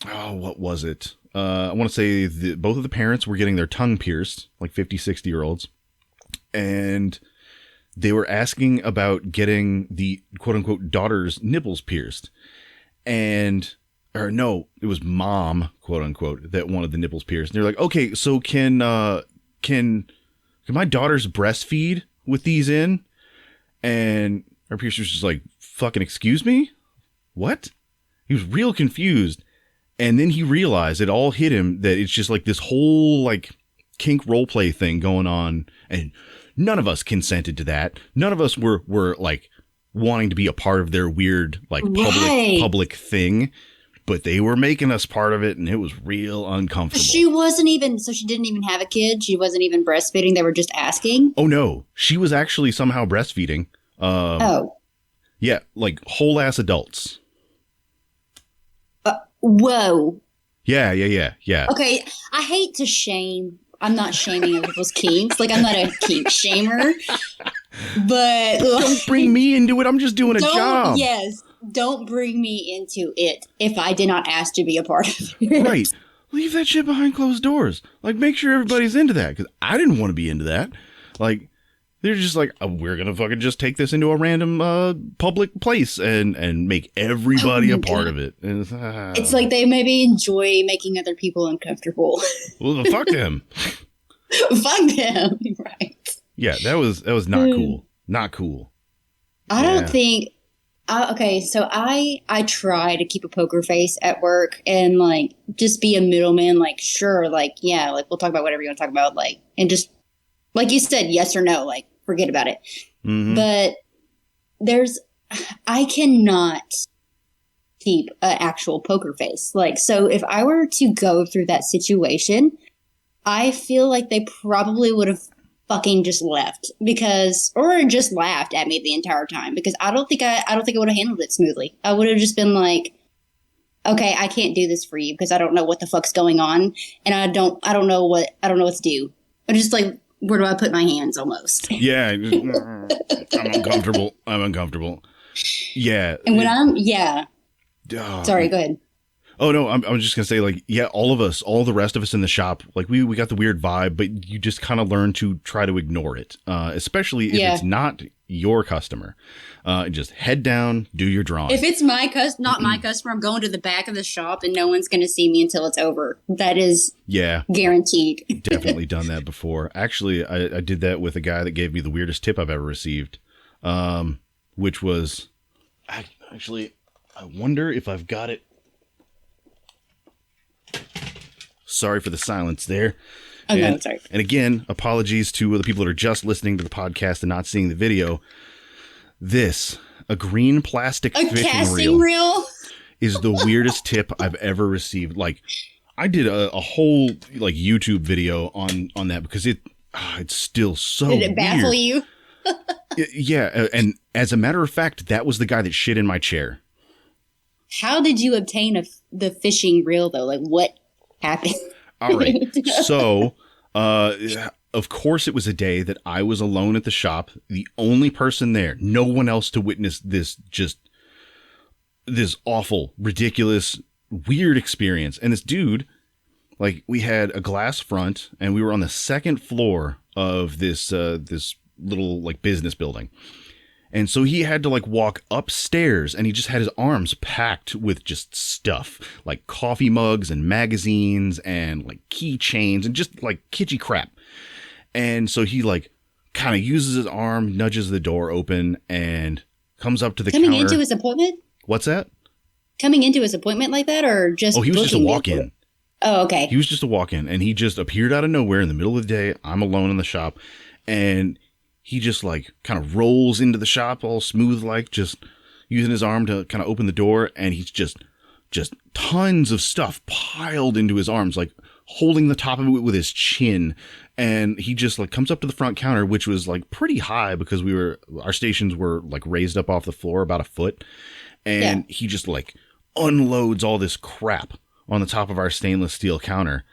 oh, what was it? I want to say both of the parents were getting their tongue pierced, like 50, 60-year-olds. And they were asking about getting the quote unquote daughter's nipples pierced. Or no, it was mom, quote unquote, that wanted the nipples pierced. And they're like, okay, so can my daughters breastfeed with these in? And our piercer's just like, fucking excuse me? What? He was real confused. And then he realized, it all hit him, that it's just like this whole like kink roleplay thing going on. And none of us consented to that. None of us were like wanting to be a part of their weird, like public thing. But they were making us part of it, and it was real uncomfortable.
She didn't even have a kid. She wasn't even breastfeeding. They were just asking.
Oh, no. She was actually somehow breastfeeding. Yeah, like whole ass adults.
Whoa.
Yeah.
Okay, I hate to shame. I'm not shaming other people's kinks. Like, I'm not a kink shamer. But
don't bring me into it. I'm just doing a job.
Yes. Don't bring me into it if I did not ask to be a part of it.
Right. Leave that shit behind closed doors. Like, make sure everybody's into that, because I didn't want to be into that. Like, they're just like, oh, we're going to fucking just take this into a random public place and make everybody a part of it. And
it's like they maybe enjoy making other people uncomfortable.
Well, fuck them.
Fuck them. Right.
Yeah, that was not cool. Not cool.
I don't think... okay, so I try to keep a poker face at work and like just be a middleman. Like, sure, like, yeah, like we'll talk about whatever you want to talk about, like, and just like you said, yes or no, like forget about it. Mm-hmm. But I cannot keep an actual poker face. Like, so if I were to go through that situation, I feel like they probably would have fucking just left or just laughed at me the entire time, because I don't think I would have handled it smoothly. I would have just been like, okay, I can't do this for you because I don't know what the fuck's going on, and I don't know what to do. I'm just like, where do I put my hands almost?
Yeah. I'm uncomfortable. Yeah.
And when sorry, go ahead.
Oh, no, I'm just going to say, like, yeah, all the rest of us in the shop, like, we got the weird vibe, but you just kind of learn to try to ignore it, especially if it's not your customer. Just head down, do your drawing.
If it's not my customer, I'm going to the back of the shop and no one's going to see me until it's over. That is guaranteed.
Definitely done that before. Actually, I did that with a guy that gave me the weirdest tip I've ever received, which was, actually, I wonder if I've got it. Sorry for the silence there.
Oh, no, sorry.
And again, apologies to the people that are just listening to the podcast and not seeing the video. A green plastic fishing reel is the weirdest tip I've ever received. Like, I did a whole like YouTube video on that because it's still so weird.
Did it baffle you?
Yeah, and as a matter of fact, that was the guy that shit in my chair.
How did you obtain the fishing reel though? Like, what happened?
All right. So, of course, it was a day that I was alone at the shop, the only person there, no one else to witness this awful, ridiculous, weird experience. And this dude, like, we had a glass front, and we were on the second floor of this little like business building. And so he had to like walk upstairs, and he just had his arms packed with just stuff like coffee mugs and magazines and like keychains and just like kitschy crap. And so he like kind of uses his arm, nudges the door open, and comes up to the counter.
Coming into his appointment?
What's that?
coming into his appointment like that, or just
Oh, he was just a walk-in.
Oh, okay.
He was just a walk-in, and he just appeared out of nowhere in the middle of the day. I'm alone in the shop, and he just like kind of rolls into the shop all smooth, like just using his arm to kind of open the door, and he's just tons of stuff piled into his arms, like holding the top of it with his chin. And he just like comes up to the front counter, which was like pretty high because our stations were like raised up off the floor about a foot. And he just like unloads all this crap on the top of our stainless steel counter.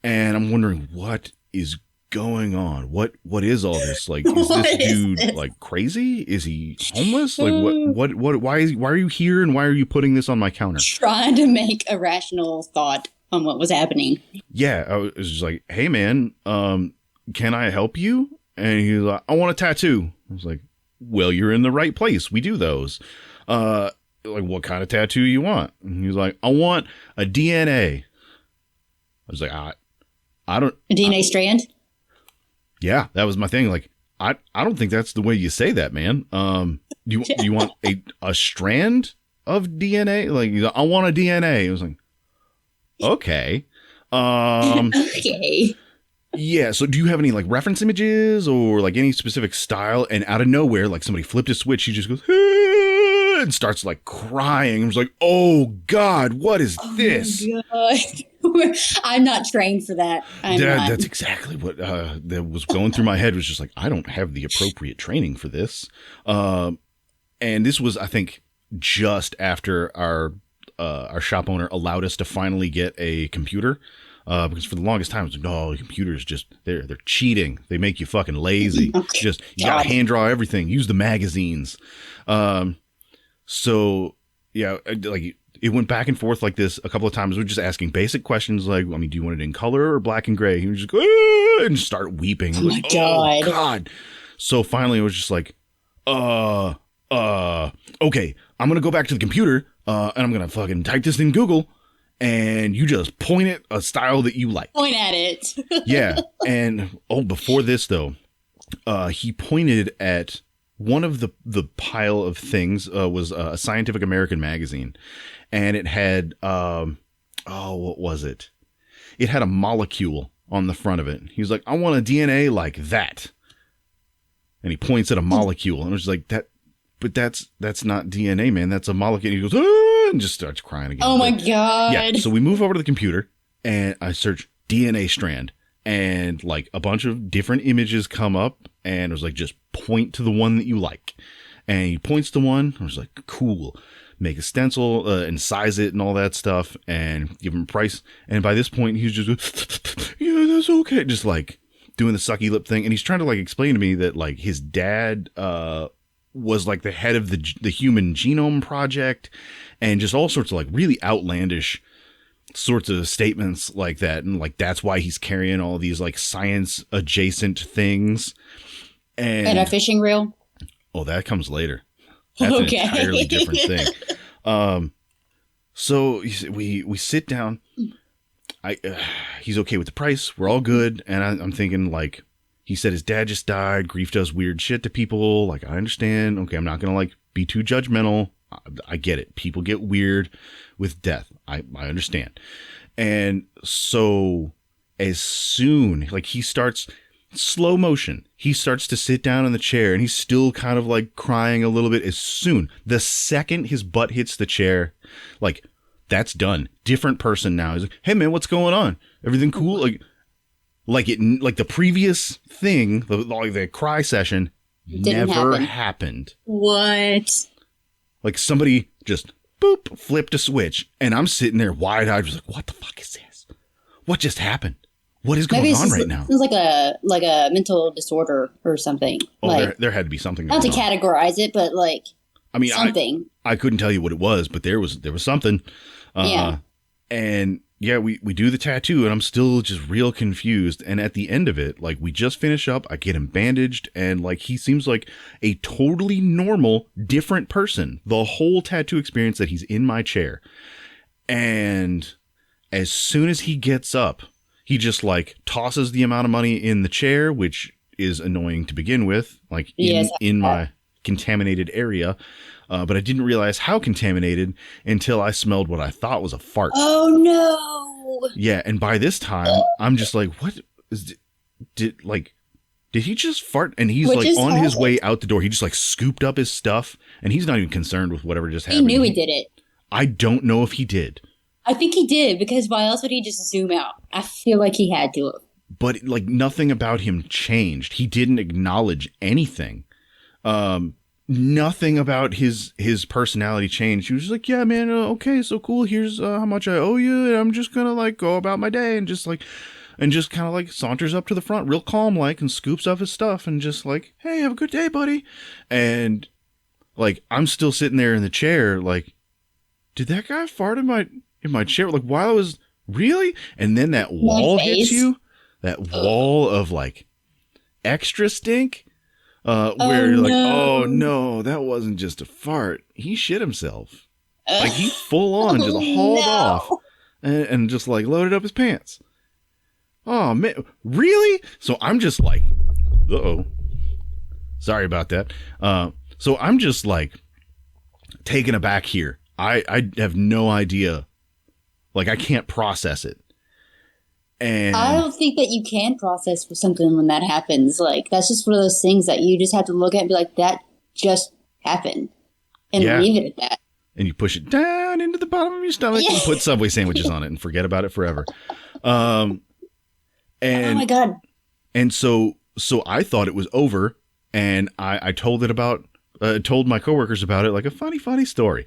And I'm wondering, what is going on? What is all this? Like, is this dude like crazy? Is he homeless? Like, why are you here, and why are you putting this on my counter?
Trying to make a rational thought on what was happening.
Yeah, I was just like, hey man, can I help you? And he's like, I want a tattoo. I was like, well, you're in the right place. We do those. Like, what kind of tattoo you want? And he was like, I want a DNA. I was like, I don't.
A DNA strand?
Yeah, that was my thing. Like, I don't think that's the way you say that, man. Do you want a strand of DNA? Like, I want a DNA. I was like, okay.
Okay.
Yeah. So do you have any like reference images or like any specific style? And out of nowhere, like somebody flipped a switch. He just goes, "Ah," and starts like crying. I was like, oh God, what is this?
My God. I'm not trained for that.
That's exactly what that was going through my head, was just like, I don't have the appropriate training for this. And this was, I think, just after our shop owner allowed us to finally get a computer. Because for the longest time, it's like, no, computers just, they're cheating. They make you fucking lazy. Just, you gotta hand draw everything. Use the magazines. So yeah, like it went back and forth like this a couple of times. We're just asking basic questions like, I mean, do you want it in color or black and gray? He would just go, ah, and start weeping.
Oh my God.
Oh God. So finally it was just like, okay, I'm going to go back to the computer, and I'm going to fucking type this in Google, and you just point at a style that you like.
Point at it.
Yeah. And before this though, he pointed at one of the pile of things, was a Scientific American magazine, and it had, what was it? It had a molecule on the front of it. He was like, I want a DNA like that. And he points at a molecule, and I was like, but that's not DNA, man. That's a molecule. And he goes, ah, and just starts crying again.
Oh my God.
Yeah. So we move over to the computer, and I search DNA strand, and like a bunch of different images come up, and it was like, just point to the one that you like. And he points to one. I was like, cool. Make a stencil, and size it and all that stuff, and give him a price. And by this point, he's just, yeah, that's okay. Just like doing the sucky lip thing. And he's trying to like explain to me that like his dad, was like the head of the Human Genome Project, and just all sorts of like really outlandish sorts of statements like that. And like, that's why he's carrying all these like science adjacent things. And
a fishing reel?
Oh, that comes later. That's okay. An entirely different thing. So we sit down. He's okay with the price. We're all good. And I'm thinking like, he said his dad just died. Grief does weird shit to people. Like, I understand. Okay, I'm not going to like be too judgmental. I get it. People get weird with death. I understand. And so as soon, like, he starts slow motion, he starts to sit down in the chair, and he's still kind of like crying a little bit. As soon, the second his butt hits the chair, like, that's done. Different person now. He's like, hey man, what's going on? Everything cool? Like the previous thing, the cry session never happened.
What?
Like somebody just boop flipped a switch, and I'm sitting there wide-eyed, just like, what the fuck is this? What just happened? What is going on right now?
It was like a mental disorder or something.
Oh,
like,
there had to be something.
Not to categorize it, but like,
I mean,
something.
I couldn't tell you what it was, but there was something.
Yeah.
And yeah, we do the tattoo, and I'm still just real confused. And at the end of it, like, we just finish up, I get him bandaged, and like, he seems like a totally normal, different person the whole tattoo experience that he's in my chair. And as soon as he gets up, he just like tosses the amount of money in the chair, which is annoying to begin with. Like, in my contaminated area. But I didn't realize how contaminated until I smelled what I thought was a fart.
Oh no.
Yeah. And by this time, I'm just like, what is, did he just fart? And he's
What
like
just
on his
happened?
way out the door. He just like scooped up his stuff and he's not even concerned with whatever just
He
happened.
knew he did it.
I don't know if he did.
I think he did, because why else would he just zoom out? I feel like he had to.
But like nothing about him changed. He didn't acknowledge anything. Nothing about his personality changed. He was just like, yeah, man, okay, so cool. Here's how much I owe you. And I'm just gonna like go about my day and just kind of like saunters up to the front real calm like and scoops up his stuff and just like, hey, have a good day, buddy. And like I'm still sitting there in the chair like, did that guy fart in my chair like while I was really? And then that wall hits you. That wall of like extra stink, where you're like, oh no, that wasn't just a fart. He shit himself. Like he full on just hauled off and just like loaded up his pants. Oh man, really? So I'm just like, uh-oh. Sorry about that. So I'm just like taken aback here. I have no idea. Like I can't process it. And
I don't think that you can process for something when that happens. Like, that's just one of those things that you just have to look at and be like, that just happened. And leave it at that.
And you push it down into the bottom of your stomach and put Subway sandwiches on it and forget about it forever. And
oh my God.
And so I thought it was over, and I told my coworkers about it like a funny story.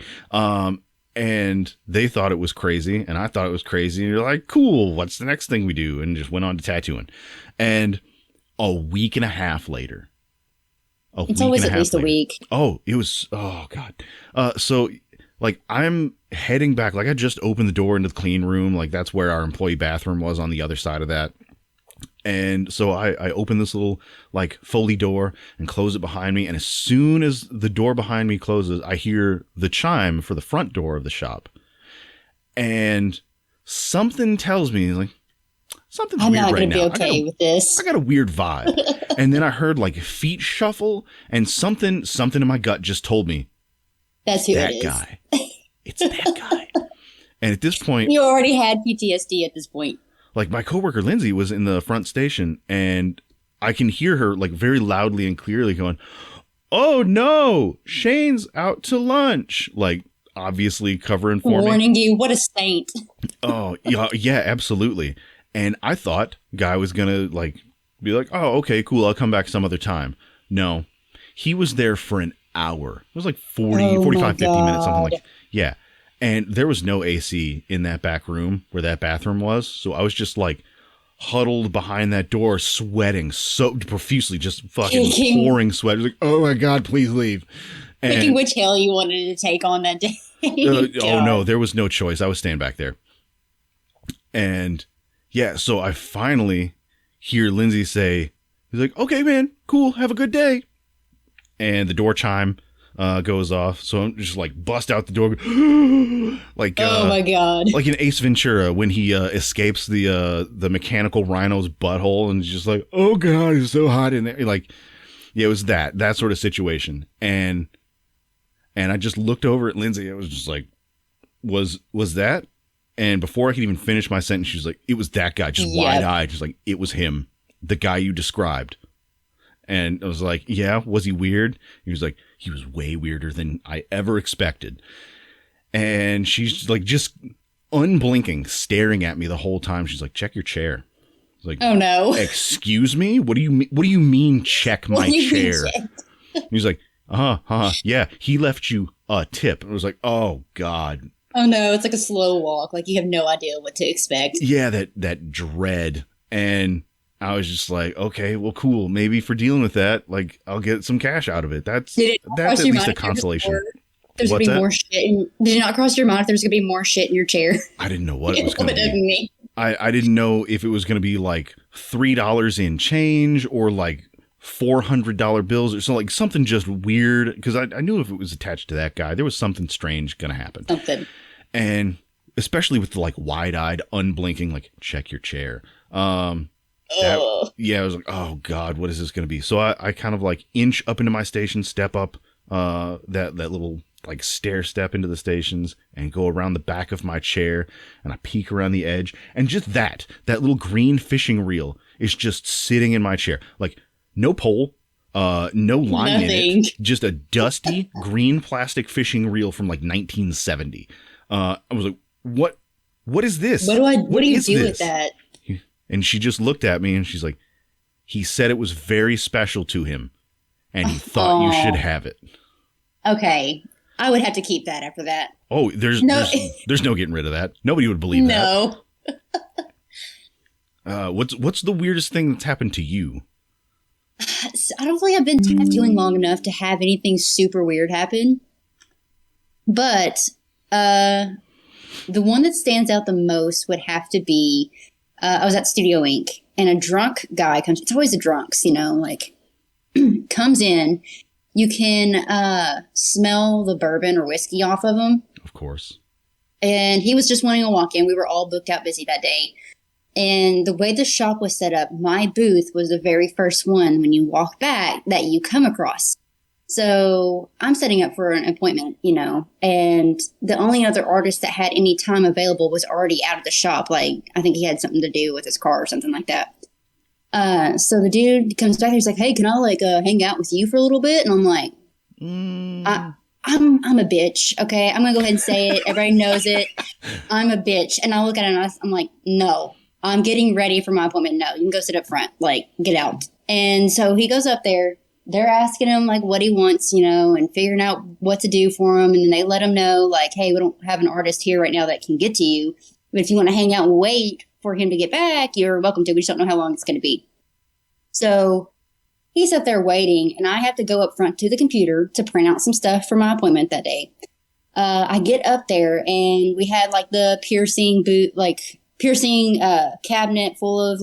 And they thought it was crazy, and I thought it was crazy. And you're like, cool, what's the next thing we do? And just went on to tattooing. And a week and a half later.
It's always at least a week.
Oh, it was, oh God. So like I'm heading back, like I just opened the door into the clean room. Like that's where our employee bathroom was on the other side of that. And so I open this little like Foley door and close it behind me. And as soon as the door behind me closes, I hear the chime for the front door of the shop. And something tells me like, something's
I'm
weird
not
right
going to
now.
be okay with this.
I got a weird vibe. And then I heard like feet shuffle and something in my gut just told me,
that's who
that
it is.
Guy. It's that guy. And at this point,
you already had PTSD at this point.
Like my coworker Lindsay was in the front station and I can hear her like very loudly and clearly going, oh no, Shayne's out to lunch. Like obviously covering for me.
Warning you, what a saint.
Oh yeah, absolutely. And I thought guy was going to like be like, oh, okay, cool. I'll come back some other time. No, he was there for an hour. It was like 45, 50 minutes, something like that. Yeah. And there was no AC in that back room where that bathroom was. So I was just like huddled behind that door, sweating so profusely, just fucking pouring sweat. I was like, oh my God, please leave.
Picking which hill you wanted to take on that day.
Oh no, there was no choice. I was staying back there. And yeah, so I finally hear Lindsay say, he's like, okay, man, cool. Have a good day. And the door chime goes off. So I'm just like bust out the door. Like,
oh my God.
Like in Ace Ventura when he escapes the mechanical rhino's butthole and just like, oh God, it's so hot in there. Like, yeah, it was that sort of situation. And I just looked over at Lindsay. It was just like, was that? And before I could even finish my sentence, she was like, it was that guy, just wide-eyed, just like, it was him, the guy you described. And I was like, yeah, was he weird? He was like, he was way weirder than I ever expected. And she's like, just unblinking, staring at me the whole time. She's like, check your chair. I was like,
oh no.
Excuse me? What do you mean check my chair? He's like, yeah, he left you a tip. I was like, oh God.
Oh no, it's like a slow walk. Like you have no idea what to expect.
Yeah, that dread. And I was just like, okay, well, cool. Maybe for dealing with that, like I'll get some cash out of it. That's at least a consolation.
There's gonna be more shit. Did it not cross your mind if there's gonna be more shit in your chair?
I didn't know what it was gonna be. I didn't know if it was gonna be like $3 in change or like $400 bills or something, like something just weird. Because I knew if it was attached to that guy, there was something strange gonna happen.
Something.
And especially with the like wide-eyed, unblinking, like check your chair. Yeah, I was like, oh God, what is this going to be? So I kind of like inch up into my station, step up that little like stair step into the stations and go around the back of my chair, and I peek around the edge, and just that little green fishing reel is just sitting in my chair. Like no pole, no line in it, just a dusty green plastic fishing reel from like 1970. I was like, what is this?
What do you do with that?
And she just looked at me and she's like, he said it was very special to him and he thought you should have it.
Okay. I would have to keep that after that.
Oh, there's no getting rid of that. Nobody would believe that. No. What's the weirdest thing that's happened to you?
I don't think I've been tattooing long enough to have anything super weird happen. But the one that stands out the most would have to be I was at Studio Inc. and a drunk guy comes. It's always the drunks, like comes in. You can smell the bourbon or whiskey off of him. Of
course.
And he was just wanting a walk-in. We were all booked out busy that day. And the way the shop was set up, my booth was the very first one when you walk back that you come across. So I'm setting up for an appointment, and the only other artist that had any time available was already out of the shop. Like, I think he had something to do with his car or something like that. So the dude comes back and he's like, hey, can I hang out with you for a little bit? And I'm like, I'm a bitch. Okay. I'm going to go ahead and say it. Everybody knows it. I'm a bitch. And I look at him and I'm like, no, I'm getting ready for my appointment. No, you can go sit up front, get out. And so he goes up there. They're asking him what he wants, and figuring out what to do for him. And then they let him know hey, we don't have an artist here right now that can get to you. But if you want to hang out and wait for him to get back, you're welcome to. We just don't know how long it's going to be. So he's up there waiting, and I have to go up front to the computer to print out some stuff for my appointment that day. I get up there, and we had the piercing cabinet full of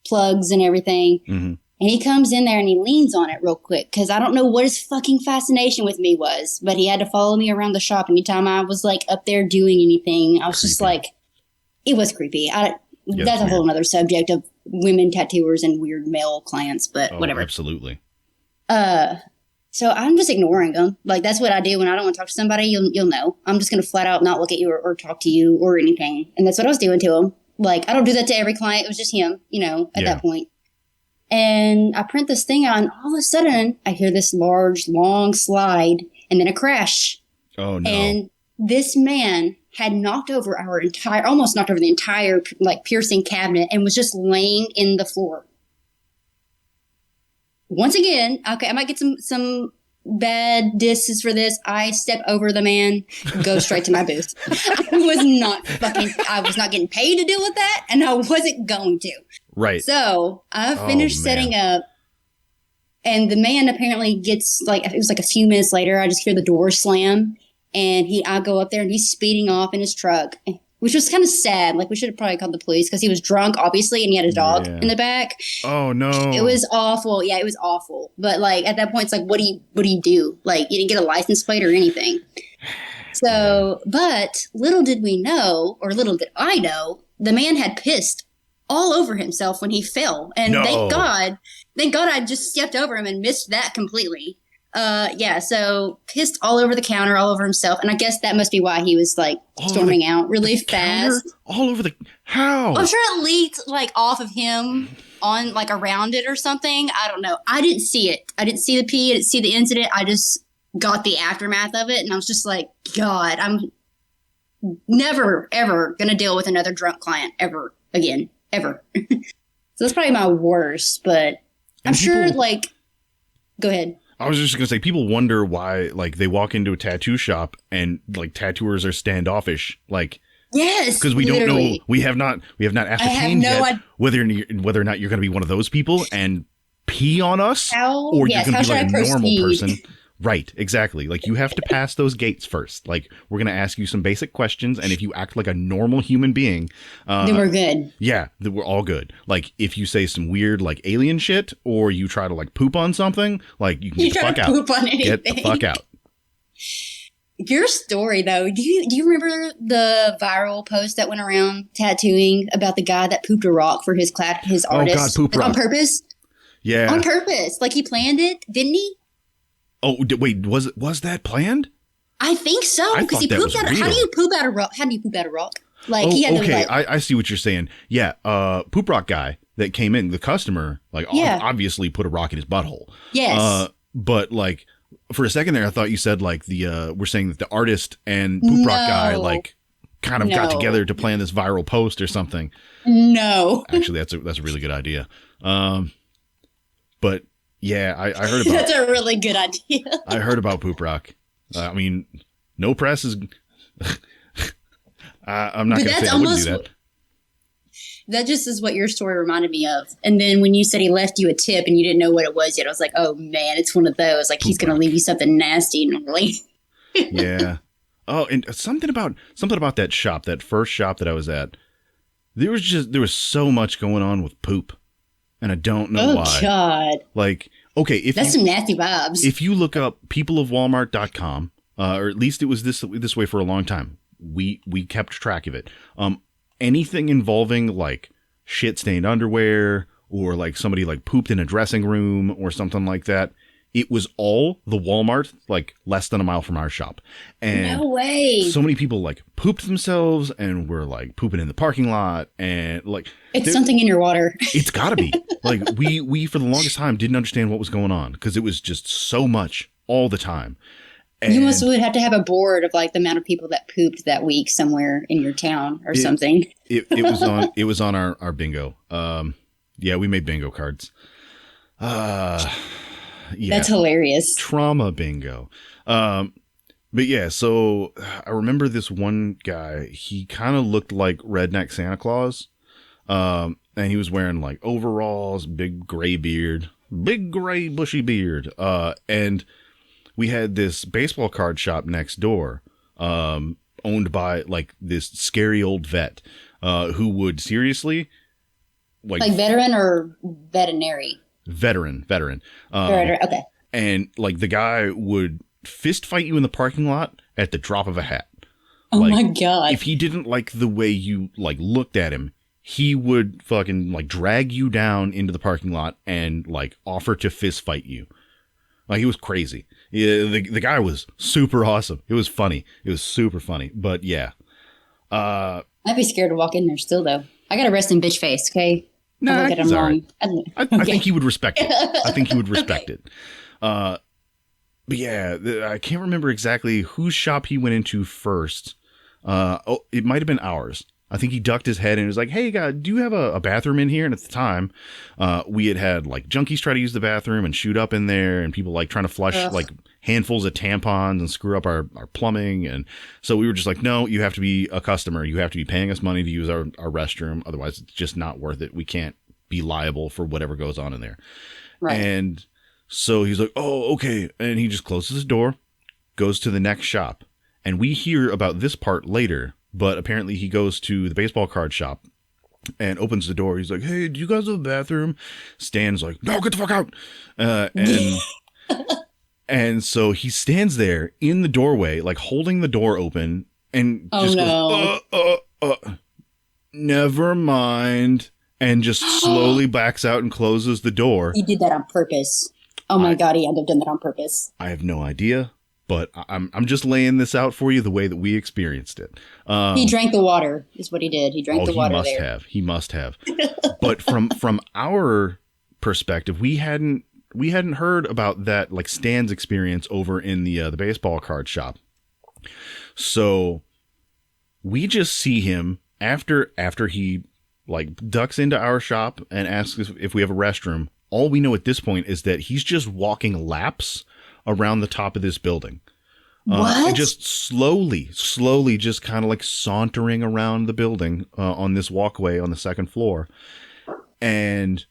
plugs and everything. Mm-hmm. And he comes in there and he leans on it real quick because I don't know what his fucking fascination with me was, but he had to follow me around the shop anytime I was up there doing anything. I was just it was creepy. That's a whole other subject of women tattooers and weird male clients, but whatever.
Absolutely.
So I'm just ignoring them. That's what I do when I don't want to talk to somebody. You'll know. I'm just going to flat out not look at you or talk to you or anything. And that's what I was doing to him. I don't do that to every client. It was just him, at that point. And I print this thing out, and all of a sudden, I hear this large, long slide, and then a crash.
Oh, no.
And this man had almost knocked over the entire, piercing cabinet and was just laying in the floor. Once again, okay, I might get some bad disses for this. I step over the man, go straight to my booth. I was not getting paid to deal with that, and I wasn't going to.
Right.
So I finished setting up, and the man apparently gets it was a few minutes later. I just hear the door slam, and I go up there, and he's speeding off in his truck, which was kind of sad. We should have probably called the police because he was drunk, obviously, and he had a dog in the back.
Oh no!
It was awful. Yeah, it was awful. But at that point, it's what do you do? You didn't get a license plate or anything. So, but little did we know, or little did I know, the man had pissed all over himself when he fell. And thank God I just stepped over him and missed that completely. So pissed all over the counter, all over himself. And I guess that must be why he was storming out really fast.
All over how?
I'm sure it leaked off of him on around it or something. I don't know. I didn't see it. I didn't see the pee. I didn't see the incident. I just got the aftermath of it. And I was just God, I'm never, ever going to deal with another drunk client ever again. Ever. So that's probably my worst, but I'm sure go ahead.
I was just going to say, people wonder why they walk into a tattoo shop and tattooers are standoffish.
Yes,
because we don't know. We have not ascertained yet whether or not you're going to be one of those people and pee on us, or you're going to be a normal person. Right, exactly. You have to pass those gates first. We're going to ask you some basic questions, and if you act like a normal human being,
then we're good.
Yeah, then we're all good. If you say some weird alien shit, or you try to poop on something, you can get the fuck out.
Poop on anything.
Get the fuck out.
Your story, though, do you remember the viral post that went around tattooing about the guy that pooped a rock for his artist?
Oh God, poop rock
on purpose.
Yeah,
on purpose. He planned it, didn't he?
Oh, wait, was that planned?
I think so
I
because
thought
he
that
pooped
was
out. How do
real.
you poop out a rock? How do you poop out a rock? Like
Oh,
he had to
okay.
like
I see what you're saying. Yeah, Poop Rock guy that came in, the customer, like
yeah
obviously put a rock in his butthole.
yes
But like for a second there, I thought you said like we're saying that the artist and Poop Rock guy
no
like kind of got together to plan this viral post or something.
no
Actually, that's a really good idea. But yeah, I heard about
that's a really good idea.
I heard about Poop Rock. I mean, no press is. I'm not
But
going to say
that's
I wouldn't do
almost
that.
that just is what your story reminded me of. And then when you said he left you a tip and you didn't know what it was yet, I was like, oh man, it's one of those. Like he's
Poop
going to
Rock.
leave you something nasty normally.
Yeah. Oh, and something about that shop, that first shop that I was at. There was so much going on with poop, and I don't know
Oh
why.
God,
Like, okay,
that's some nasty vibes.
if you look up peopleofwalmart.com, or at least it was this way for a long time. We kept track of it. Anything involving like shit stained underwear or like somebody like pooped in a dressing room or something like that. It was all the Walmart, like less than a mile from our shop. And
No way.
so many people like pooped themselves and were like pooping in the parking lot. And like,
It's something in your water.
it's gotta be like, we for the longest time didn't understand what was going on because it was just so much all the time. And
You must would have to have a board of like the amount of people that pooped that week somewhere in your town or something.
it was on our bingo. Yeah, we made bingo cards. Yeah,
That's hilarious.
trauma bingo. But yeah, so I remember this one guy. He kind of looked like redneck Santa Claus. And he was wearing like overalls, big gray bushy beard. And we had this baseball card shop next door, owned by like this scary old vet, who would seriously
Like veteran or veterinary?
veteran.
Okay.
And like the guy would fist fight you in the parking lot at the drop of a hat.
Oh
Like,
my God.
if he didn't like the way you like looked at him, he would fucking like drag you down into the parking lot and like offer to fist fight you. Like he was crazy. Yeah, the guy was super awesome. It was funny. It was super funny. But yeah.
I'd be scared to walk in there still though. I got a resting bitch face, okay?
Nah,
look at
he's
him
all right.
wrong.
I think he would respect it. I think he would respect it. But yeah, I can't remember exactly whose shop he went into first. It might have been ours. I think he ducked his head and was like, "Hey, guy, do you have a bathroom in here?" And at the time, we had like junkies try to use the bathroom and shoot up in there, and people like trying to flush like handfuls of tampons and screw up our plumbing. And so we were just like, "No, you have to be a customer. You have to be paying us money to use our restroom. Otherwise, it's just not worth it. We can't be liable for whatever goes on in there."
Right.
And so he's like, "Oh, okay," and he just closes the door, goes to the next shop, and we hear about this part later. But apparently he goes to the baseball card shop and opens the door. He's like, "Hey, do you guys have a bathroom?" Stan's like, "No, get the fuck out." And so he stands there in the doorway, like holding the door open and just goes, never mind. And just slowly backs out and closes the door.
He did that on purpose. Oh my God, he ended up doing that on purpose.
I have no idea. But I'm just laying this out for you the way that we experienced it.
He drank the water, is what he did. He drank the water there.
He must have. But from our perspective, we hadn't heard about that like Stan's experience over in the baseball card shop. So we just see him after he like ducks into our shop and asks if we have a restroom. All we know at this point is that he's just walking laps around the top of this building. And just slowly just kind of like sauntering around the building on this walkway on the second floor. And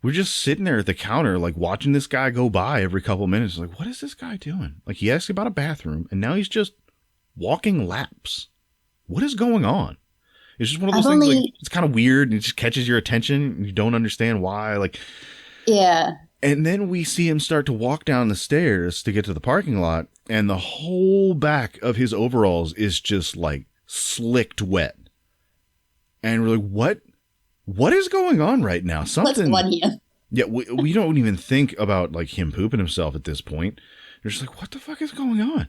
we're just sitting there at the counter, like watching this guy go by every couple of minutes. Like, what is this guy doing? Like, he asked about a bathroom and now he's just walking laps. What is going on? It's just one of those things like, it's kind of weird and it just catches your attention and you don't understand why. Like,
yeah.
And then we see him start to walk down the stairs to get to the parking lot, and the whole back of his overalls is just like slicked wet. And we're like, what is going on right now? Something.
Let's blood him.
Yeah, we don't even think about like him pooping himself at this point. You're just like, what the fuck is going on?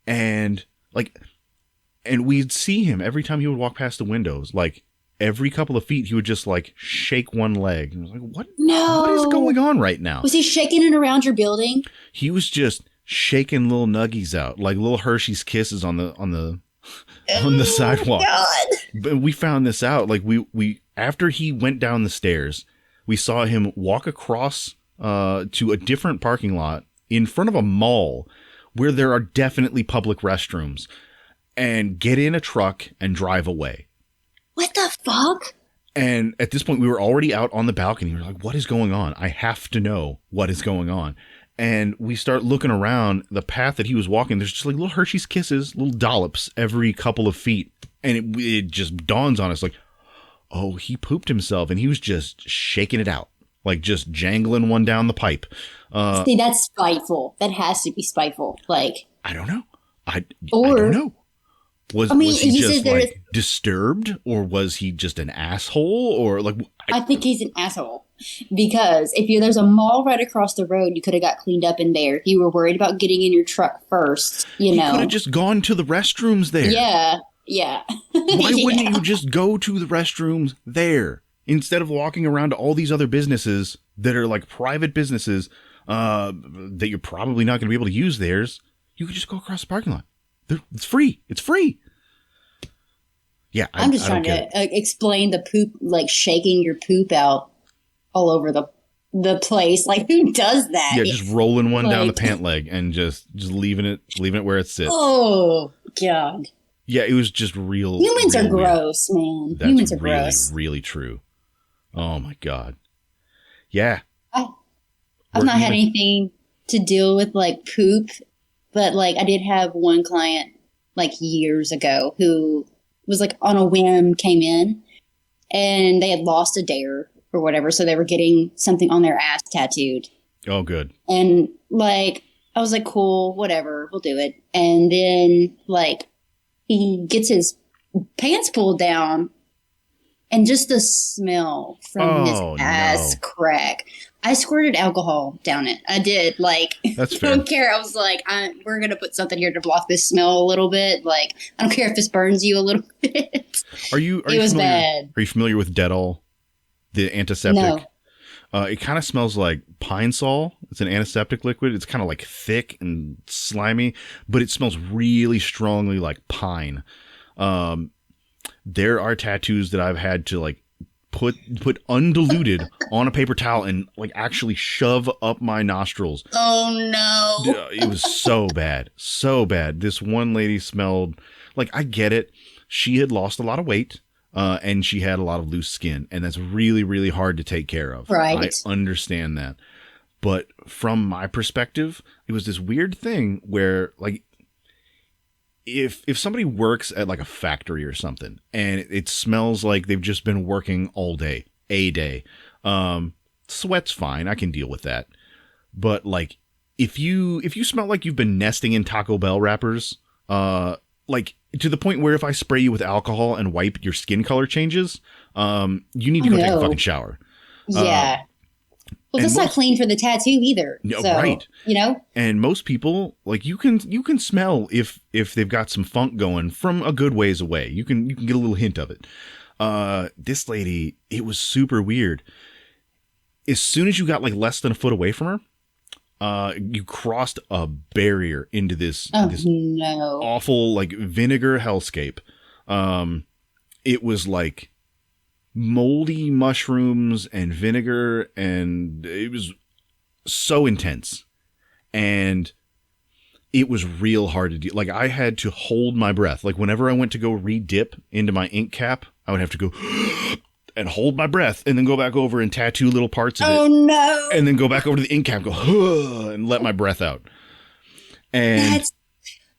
And like, and we'd see him every time he would walk past the windows. Like every couple of feet, he would just like shake one leg. And I was like, what?
No.
What is going on right now?
Was he shaking it around your building?
He was just shaking little nuggies out, like little Hershey's Kisses on the sidewalk.
God.
But we found this out. Like we after he went down the stairs, we saw him walk across to a different parking lot in front of a mall where there are definitely public restrooms, and get in a truck and drive away.
What the fuck?
And at this point, we were already out on the balcony. We were like, what is going on? I have to know what is going on. And we start looking around the path that he was walking. There's just like little Hershey's Kisses, little dollops every couple of feet. And it just dawns on us like, oh, he pooped himself and he was just shaking it out. Like just jangling one down the pipe.
See, that's spiteful. That has to be spiteful. Like,
I don't know. I don't know. Was he just like disturbed, or was he just an asshole, or like?
I think he's an asshole because if there's a mall right across the road, you could have got cleaned up in there. If you were worried about getting in your truck first, you know,
could have just gone to the restrooms there.
Yeah.
Why wouldn't you just go to the restrooms there instead of walking around to all these other businesses that are like private businesses that you're probably not going to be able to use theirs? You could just go across the parking lot. It's free. It's free. Yeah,
I'm just trying to explain the poop, like shaking your poop out all over the place. Like, who does that?
Yeah, just rolling one down the pant leg and just leaving it where it sits.
Oh God.
Yeah, it was just real.
Humans
real
are gross, man.
That's
Humans are
really,
gross.
really true. Oh my God. Yeah.
I've not had anything to deal with like poop. But like I did have one client like years ago who was like on a whim came in and they had lost a dare or whatever. So they were getting something on their ass tattooed.
Oh, good.
And like, I was like, cool, whatever, we'll do it. And then like he gets his pants pulled down and just the smell from his ass crack. I squirted alcohol down it. I did. Like,
that's fair.
I don't care. I was like, we're going to put something here to block this smell a little bit. Like, I don't care if this burns you a little bit. It was bad.
Are you familiar with Dettol, the antiseptic?
No.
It kind of smells like Pine Sol. It's an antiseptic liquid. It's kind of like thick and slimy, but it smells really strongly like pine. There are tattoos that I've had to like put undiluted on a paper towel and like actually shove up my nostrils.
Oh no.
It was so bad. So bad. This one lady smelled like, I get it. She had lost a lot of weight and she had a lot of loose skin, and that's really, really hard to take care of.
Right.
I understand that. But from my perspective, it was this weird thing where like, if somebody works at like a factory or something and it smells like they've just been working all day, sweat's fine. I can deal with that. But like, if you smell like you've been nesting in Taco Bell wrappers, like to the point where if I spray you with alcohol and wipe, your skin color changes, you need to go take a fucking shower.
Yeah. Well, that's not clean for the tattoo either.
No,
so,
right.
You know?
And most people, like, you can smell if they've got some funk going from a good ways away. You can get a little hint of it. This lady, it was super weird. As soon as you got like less than a foot away from her, you crossed a barrier into this awful like vinegar hellscape. It was like moldy mushrooms and vinegar, and it was so intense, and it was real hard to do. Like, I had to hold my breath. Like, whenever I went to go re-dip into my ink cap, I would have to go and hold my breath and then go back over and tattoo little parts of it.
Oh no.
And then go back over to the ink cap and go and let my breath out. And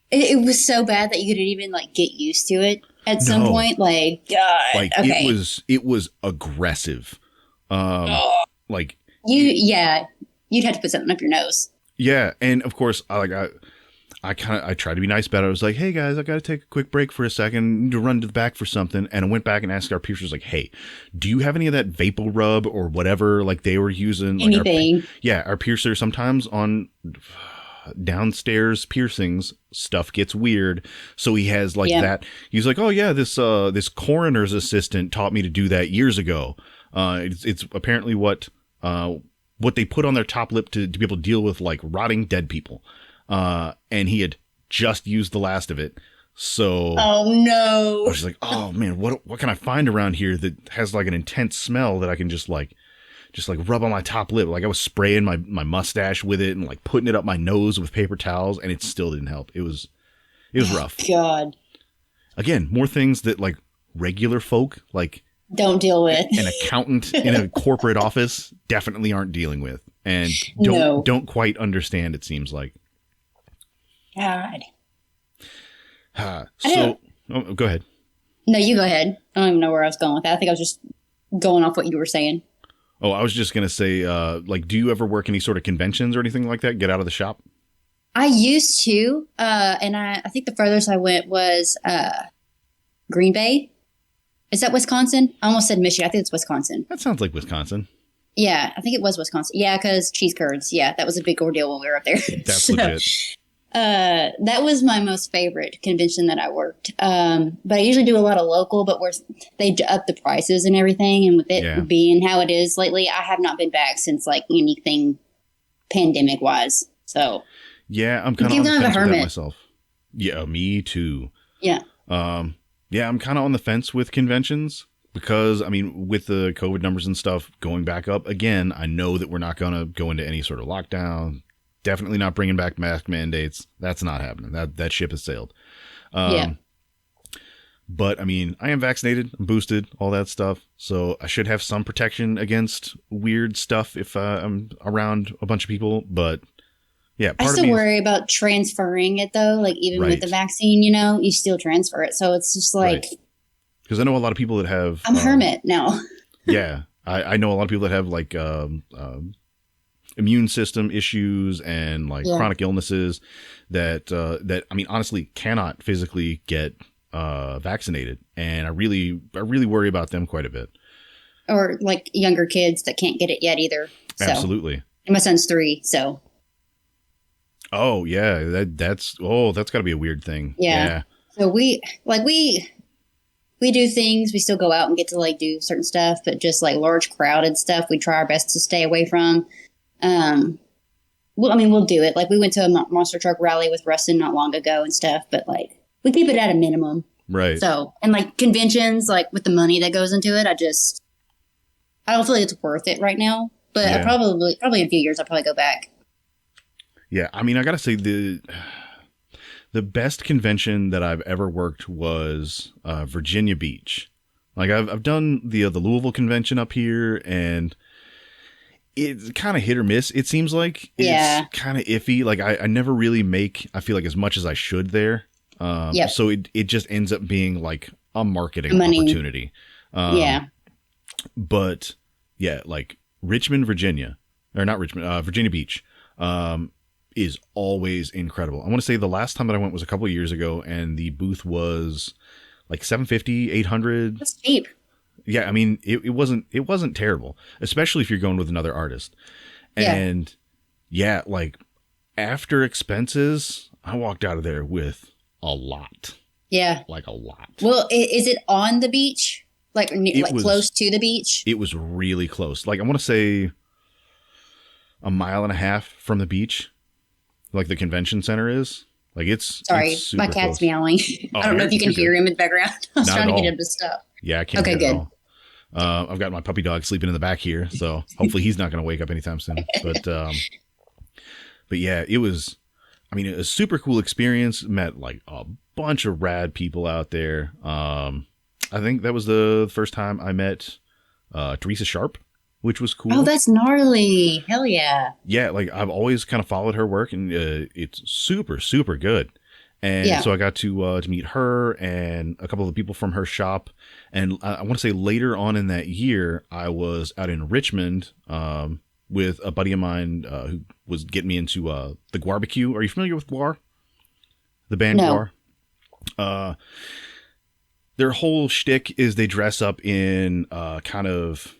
it was so bad that you couldn't even like get used to it at some point. Like, God.
Like,
okay.
it was aggressive. Like
you'd have to put something up your nose.
Yeah, and of course, I tried to be nice about it. I was like, hey guys, I got to take a quick break for a second to run to the back for something. And I went back and asked our piercers, like, hey, do you have any of that vapor rub or whatever like they were using? Like
Anything.
our piercer sometimes on downstairs piercings stuff gets weird, so he has like that. He's like, oh yeah, this coroner's assistant taught me to do that years ago. It's apparently what they put on their top lip to be able to deal with like rotting dead people, and he had just used the last of it. So
oh no,
I was like, oh man, what can I find around here that has like an intense smell that I can just like rub on my top lip. Like I was spraying my mustache with it and like putting it up my nose with paper towels, and it still didn't help. It was rough.
God.
Again, more things that like regular folk like
don't deal with.
An accountant in a corporate office definitely aren't dealing with, and don't quite understand, it seems like.
God.
Go ahead.
No, you go ahead. I don't even know where I was going with that. I think I was just going off what you were saying.
Oh, I was just going to say, like, do you ever work any sort of conventions or anything like that? Get out of the shop?
I used to, and I think the furthest I went was Green Bay. Is that Wisconsin? I almost said Michigan. I think it's Wisconsin.
That sounds like Wisconsin.
Yeah, I think it was Wisconsin. Yeah, because cheese curds. Yeah, that was a big ordeal when we were up there.
That's legit.
That was my most favorite convention that I worked. But I usually do a lot of local, but they up the prices and everything. And with it being how it is lately, I have not been back since like anything pandemic wise. So
yeah, I'm kind of on the fence with that myself. Yeah, me too.
Yeah.
Yeah, I'm kind of on the fence with conventions because, I mean, with the COVID numbers and stuff going back up again, I know that we're not going to go into any sort of lockdown. Definitely not bringing back mask mandates. That's not happening. That ship has sailed. But I mean, I am vaccinated, I'm boosted, all that stuff. So I should have some protection against weird stuff if I'm around a bunch of people. But yeah,
I still worry about transferring it though. Like even with the vaccine, you still transfer it. So it's just like,
because I know a lot of people that have,
I'm a hermit now.
Yeah. I know a lot of people that have like, immune system issues and like chronic illnesses that I mean honestly cannot physically get vaccinated, and I really worry about them quite a bit.
Or like younger kids that can't get it yet either. So.
Absolutely.
And my son's 3, so.
Oh yeah, that's got to be a weird thing. Yeah.
So we do things. We still go out and get to like do certain stuff, but just like large crowded stuff, we try our best to stay away from. We'll do it. Like we went to a monster truck rally with Rustin not long ago and stuff, but like we keep it at a minimum.
Right.
So, and like conventions, like with the money that goes into it, I don't feel like it's worth it right now, but I probably in a few years, I'll probably go back. Yeah.
I mean, I gotta say the best convention that I've ever worked was, Virginia Beach. Like I've done the Louisville convention up here, and it's kind of hit or miss. It seems like it's kind of iffy. Like I never really make, I feel like, as much as I should there. So it just ends up being like a marketing opportunity. But yeah, like Richmond, Virginia, or not Richmond, Virginia Beach, is always incredible. I want to say the last time that I went was a couple of years ago, and the booth was like $750, $800.
That's cheap.
Yeah, I mean, it wasn't terrible, especially if you're going with another artist. And like after expenses, I walked out of there with a lot. Yeah. Like a lot.
Well, is it on the beach? Like close to the beach?
It was really close. Like I want to say a mile and a half from the beach, like the convention center is. Like it's
my cat's meowing. I don't know if you can hear him in the background. I was trying to get him to stop.
Yeah, I can't. Okay, good. At all. I've got my puppy dog sleeping in the back here, so hopefully he's not going to wake up anytime soon. But yeah, it was. I mean, a super cool experience. Met like a bunch of rad people out there. I think that was the first time I met Teresa Sharp, which was cool.
Oh, that's gnarly! Hell yeah!
Yeah, like I've always kind of followed her work, and it's super, super good. And so I got to meet her and a couple of the people from her shop. And I want to say later on in that year, I was out in Richmond with a buddy of mine who was getting me into the barbecue. Are you familiar with guar? the band
No.
GWAR. Their whole shtick is they dress up in kind of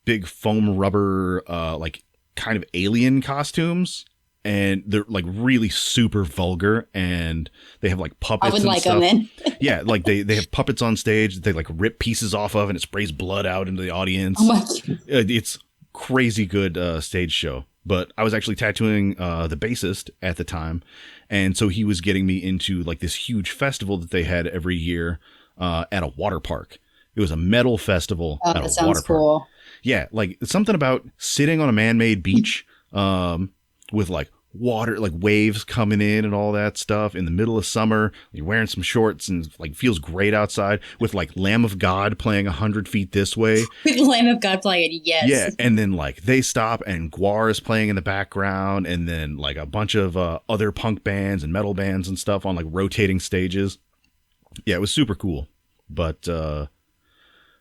big foam rubber, like kind of alien costumes, and they're like really super vulgar, and they have like puppets.
I would
and
like
stuff.
them then.
Yeah, like they have puppets on stage that they like rip pieces off of, and it sprays blood out into the audience.
Oh my God.
It's crazy good stage show. But I was actually tattooing the bassist at the time, and so he was getting me into like this huge festival that they had every year at a water park. It was a metal festival
Oh,
at
that
a
sounds
water park.
cool.
Yeah, like something about sitting on a man-made beach with like water, like waves coming in and all that stuff in the middle of summer. You're wearing some shorts and like feels great outside with like Lamb of God playing 100 feet this way.
With the Lamb of God playing, yes.
Yeah, and then like they stop and GWAR is playing in the background, and then like a bunch of other punk bands and metal bands and stuff on like rotating stages. Yeah, it was super cool. But
Yeah,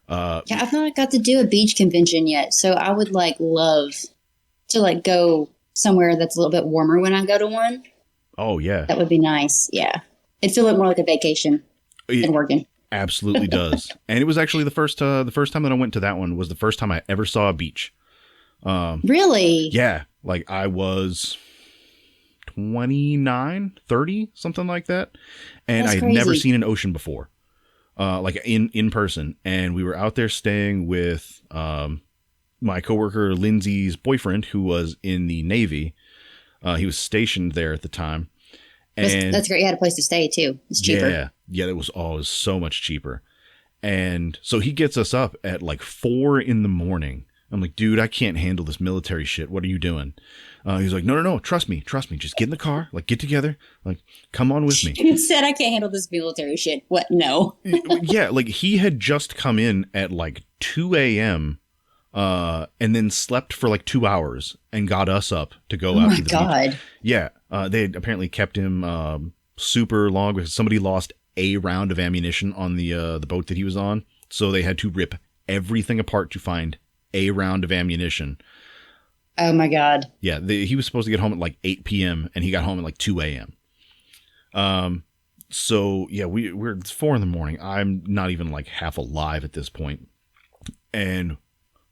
I've not got to do a beach convention yet, so I would like love to like go somewhere that's a little bit warmer when I go to one.
oh yeah,
That would be nice. Yeah, it'd feel more like a vacation than working.
absolutely does. And it was actually the first time that I went to that one was the first time I ever saw a beach.
Really?
Yeah, like I was 29, 30, something like that, and
That's
I had never
crazy.
seen an ocean before. Like in person, and we were out there staying with my coworker Lindsay's boyfriend, who was in the Navy. He was stationed there at the time, and
That's great. You had a place to stay too. It's cheaper.
yeah, it was so much cheaper. And so he gets us up at like 4 a.m. I'm like, dude, I can't handle this military shit. What are you doing? He's like, no, trust me. Just get in the car, like get together, like come on with me.
You said I can't handle this military shit. What? No.
Yeah, like he had just come in at like 2 a.m. And then slept for like 2 hours and got us up to go
Oh
out
my
to the
God.
beach. Yeah, they had apparently kept him super long because somebody lost a round of ammunition on the boat that he was on, so they had to rip everything apart to find a round of ammunition.
Oh my God.
Yeah, he was supposed to get home at like 8 p.m. and he got home at like 2 a.m. So yeah, we're it's 4 a.m. I'm not even like half alive at this point, and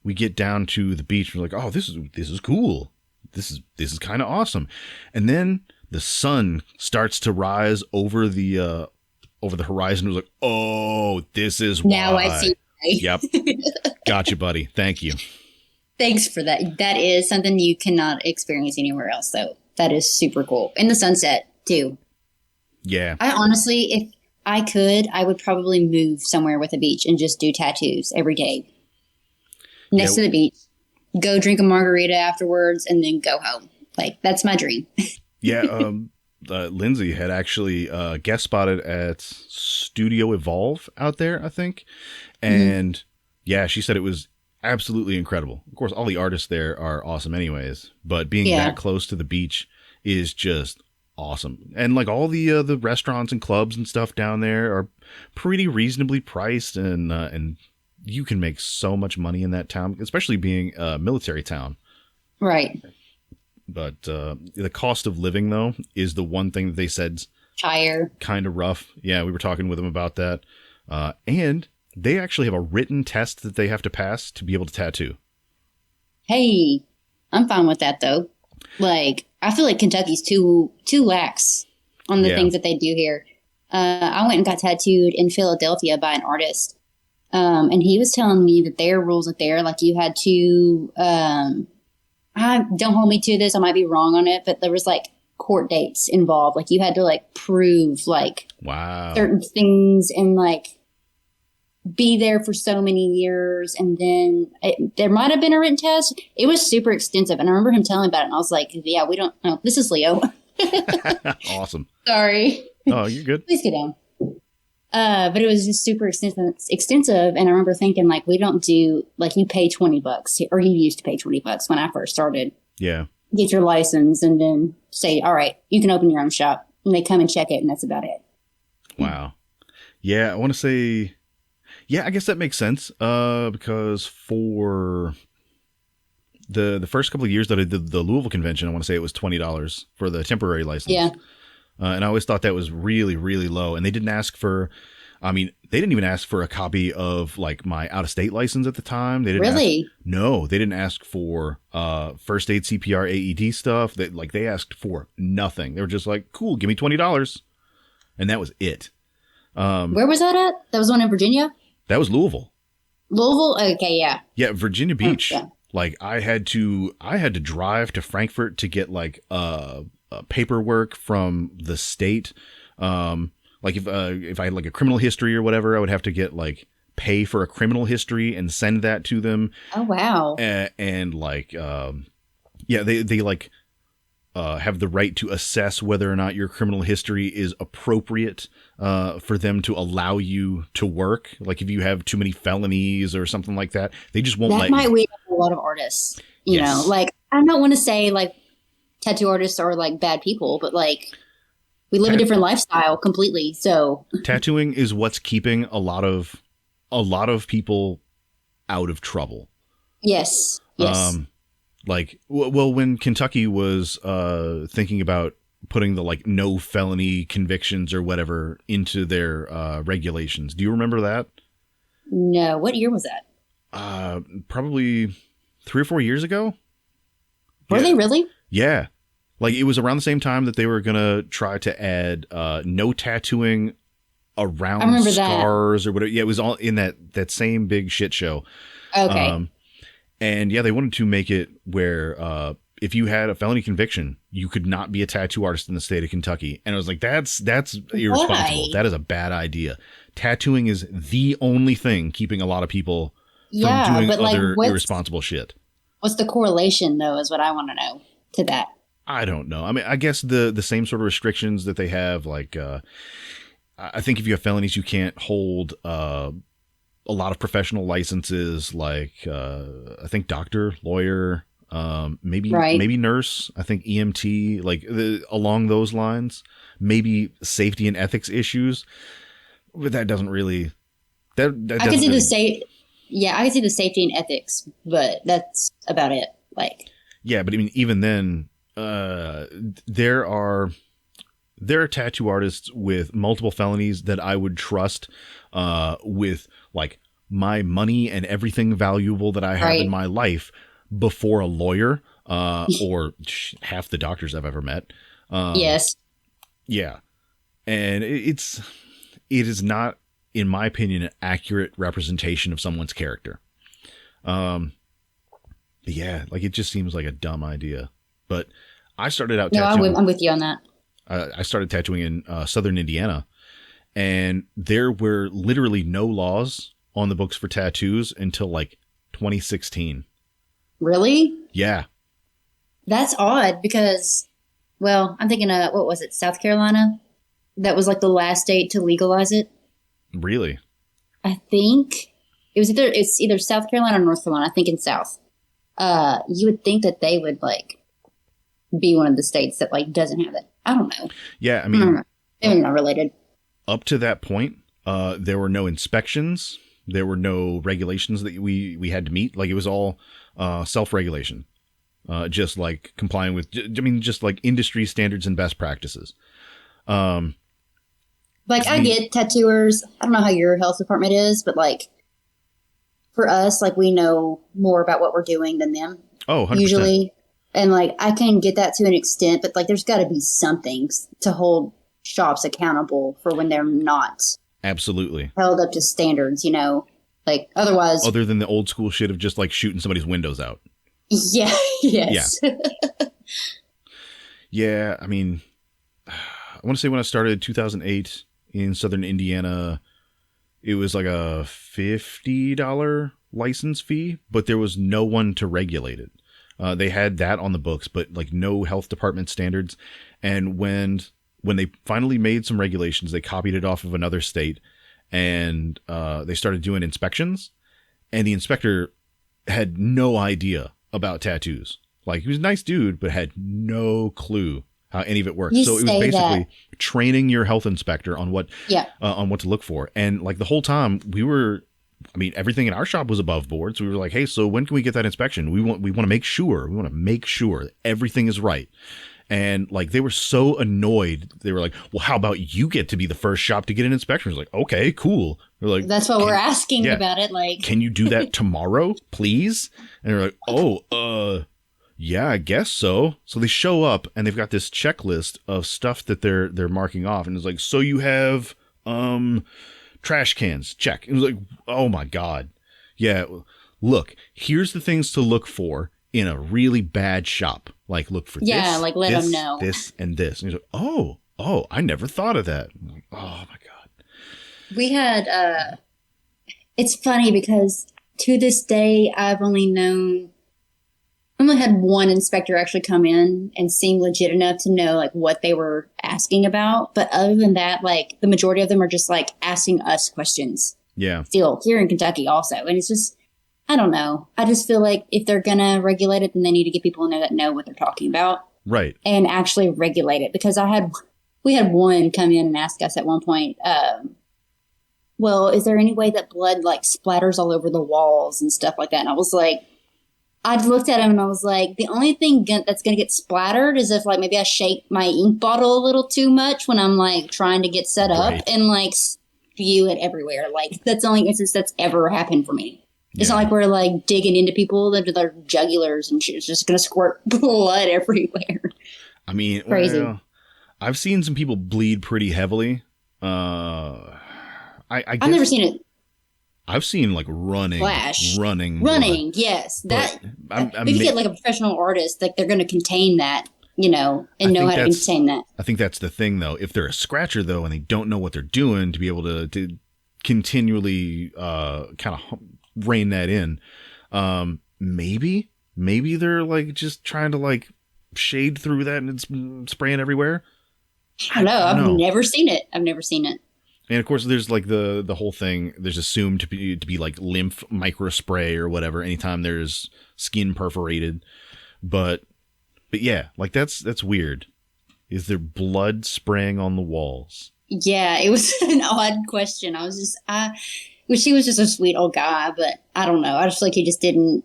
we get down to the beach. We're like, oh, this is cool. This is kind of awesome. And then the sun starts to rise over the horizon. It was like, oh, this is why.
Now I see.
Yep. Gotcha, buddy. Thank you.
Thanks for that. That is something you cannot experience anywhere else, though. That is super cool. And the sunset, too.
Yeah.
I honestly, if I could, I would probably move somewhere with a beach and just do tattoos every day. Next to the beach. Go drink a margarita afterwards and then go home. Like, that's my dream.
Yeah. Lindsay had actually guest spotted at Studio Evolve out there, I think. And yeah, she said it was absolutely incredible. Of course, all the artists there are awesome anyways, but being that close to the beach is just awesome. And like all the restaurants and clubs and stuff down there are pretty reasonably priced, and you can make so much money in that town, especially being a military town.
Right.
But the cost of living, though, is the one thing that they said
Higher.
kind of rough. Yeah, we were talking with them about that. And they actually have a written test that they have to pass to be able to tattoo.
Hey, I'm fine with that, though. Like, I feel like Kentucky's too lax on the things that they do here. I went and got tattooed in Philadelphia by an artist. And he was telling me that their rules are there. Like, you had to, don't hold me to this, I might be wrong on it, but there was like court dates involved. Like, you had to like prove like certain things and like be there for so many years. And then there might have been a written test. It was super extensive. And I remember him telling me about it. And I was like, yeah, we don't know. This is Leo.
Awesome.
Sorry.
Oh, you're good.
Please get down. But it was just super extensive. And I remember thinking, like, we don't do, like, you pay $20, or you used to pay $20 when I first started.
Yeah.
Get your license and then say, all right, you can open your own shop. And they come and check it, and that's about it.
Wow. Yeah, I want to say, yeah, I guess that makes sense. Because for the first couple of years that I did the Louisville convention, I want to say it was $20 for the temporary license.
Yeah.
And I always thought that was really, really low. And they didn't ask for, I mean, they didn't even ask for a copy of like my out of state license at the time. They didn't
Really?
no, they didn't ask for first aid, CPR, AED stuff. They asked for nothing. They were just like, cool, give me $20. And that was it.
Where was that at? That was one in Virginia?
That was Louisville.
Louisville? Okay, yeah.
Yeah, Virginia Beach.
Yeah.
Like I had to drive to Frankfurt to get like paperwork from the state. Like if I had like a criminal history or whatever, I would have to get like pay for a criminal history and send that to them.
Oh wow.
And like yeah, they like have the right to assess whether or not your criminal history is appropriate for them to allow you to work. Like if you have too many felonies or something like that, they just won't let you.
That might weed out a lot of artists. You know, like I don't want to say like tattoo artists are like bad people, but like we live a different lifestyle completely. So
tattooing is what's keeping a lot of people out of trouble.
Yes. Yes.
Like, well, when Kentucky was thinking about putting the like no felony convictions or whatever into their regulations, do you remember that?
No. What year was that?
Probably 3 or 4 years ago.
Were they really?
Yeah. Like it was around the same time that they were going to try to add no tattooing around scars or whatever. Yeah, it was all in that same big shit show.
Okay.
And yeah, they wanted to make it where if you had a felony conviction, you could not be a tattoo artist in the state of Kentucky. And I was like, that's irresponsible.
Why?
That is a bad idea. Tattooing is the only thing keeping a lot of people from doing other irresponsible shit.
What's the correlation, though, is what I want to know to that.
I don't know. I mean, I guess the same sort of restrictions that they have, like, I think if you have felonies, you can't hold a lot of professional licenses, like I think doctor, lawyer, maybe nurse, I think EMT, like along those lines, maybe safety and ethics issues. But that doesn't really, that I can see
I can see the safety and ethics, but that's about it. Like,
yeah, but I mean, even then, there are tattoo artists with multiple felonies that I would trust with like my money and everything valuable that I have in my life before a lawyer or half the doctors I've ever met.
Yes. Yeah.
And it is not, in my opinion, an accurate representation of someone's character. Yeah, like it just seems like a dumb idea. But I started out tattooing.
I'm with you on that.
I started tattooing in southern Indiana, and there were literally no laws on the books for tattoos until like 2016.
Really?
Yeah.
That's odd because, well, I'm thinking of, what was it, South Carolina? That was like the last state to legalize it.
Really?
I think it's either South Carolina or North Carolina. I think in South. You would think that they would like be one of the states that like doesn't have it. I don't know.
Yeah, I mean,
they're not related.
Up to that point, there were no inspections. There were no regulations that we had to meet. Like it was all self-regulation, just like complying with, just like industry standards and best practices.
Like I get tattooers. I don't know how your health department is, but like for us, like we know more about what we're doing than them.
Oh, 100%.
Usually. And like I can get that to an extent, but like there's got to be something to hold shops accountable for when they're not
absolutely
held up to standards, you know, like otherwise.
Other than the old school shit of just like shooting somebody's windows out.
Yeah. Yes.
Yeah. Yeah. I mean, I want to say when I started 2008 in southern Indiana, it was like a $50 license fee, but there was no one to regulate it. They had that on the books, but like no health department standards. And when they finally made some regulations, they copied it off of another state, and they started doing inspections. And the inspector had no idea about tattoos. Like he was a nice dude, but had no clue how any of it worked. So it was basically training your health inspector on what to look for. And like the whole time everything in our shop was above board. So we were like, hey, so when can we get that inspection? We want to make sure that everything is right. And like they were so annoyed. They were like, well, how about you get to be the first shop to get an inspection? I was like, okay, cool. They're like,
That's what we're asking about it. Like,
can you do that tomorrow, please? And they're like, oh, yeah, I guess so. So they show up and they've got this checklist of stuff that they're marking off. And it's like, so you have trash cans, check. And it was like, oh my God. Yeah, look, here's the things to look for in a really bad shop. Like, look for this,
like let them know
this, and this. And he's like, oh, I never thought of that. I'm like, oh my God.
We had, it's funny because to this day, I've only had one inspector actually come in and seem legit enough to know like what they were asking about. But other than that, like the majority of them are just like asking us questions.
Yeah.
Still here in Kentucky also. And it's just, I don't know. I just feel like if they're going to regulate it, then they need to get people in there that know what they're talking about.
Right.
And actually regulate it. Because we had one come in and ask us at one point, well, is there any way that blood like splatters all over the walls and stuff like that? And I was like, I looked at him and I was like, the only thing that's going to get splattered is if like maybe I shake my ink bottle a little too much when I'm like trying to get set up and like spew it everywhere. Like that's the only instance that's ever happened for me. It's not like we're like digging into people into their jugulars and shit. It's just going to squirt blood everywhere.
I mean,
crazy.
Well, I've seen some people bleed pretty heavily. I've
never seen it.
I've seen like running,
blood. Yes. That if you get like a professional artist, like they're going to contain that, and know how to contain that. I
think that's the thing, though. If they're a scratcher, though, and they don't know what they're doing, to be able to continually kind of rein that in, maybe they're like just trying to like shade through that and it's spraying everywhere.
I don't know. I've never seen it.
And of course, there's like the whole thing. There's assumed to be like lymph microspray or whatever anytime there's skin perforated, but yeah, like that's weird. Is there blood spraying on the walls?
Yeah, it was an odd question. Wish he was just a sweet old guy, but I don't know. I just feel like he just didn't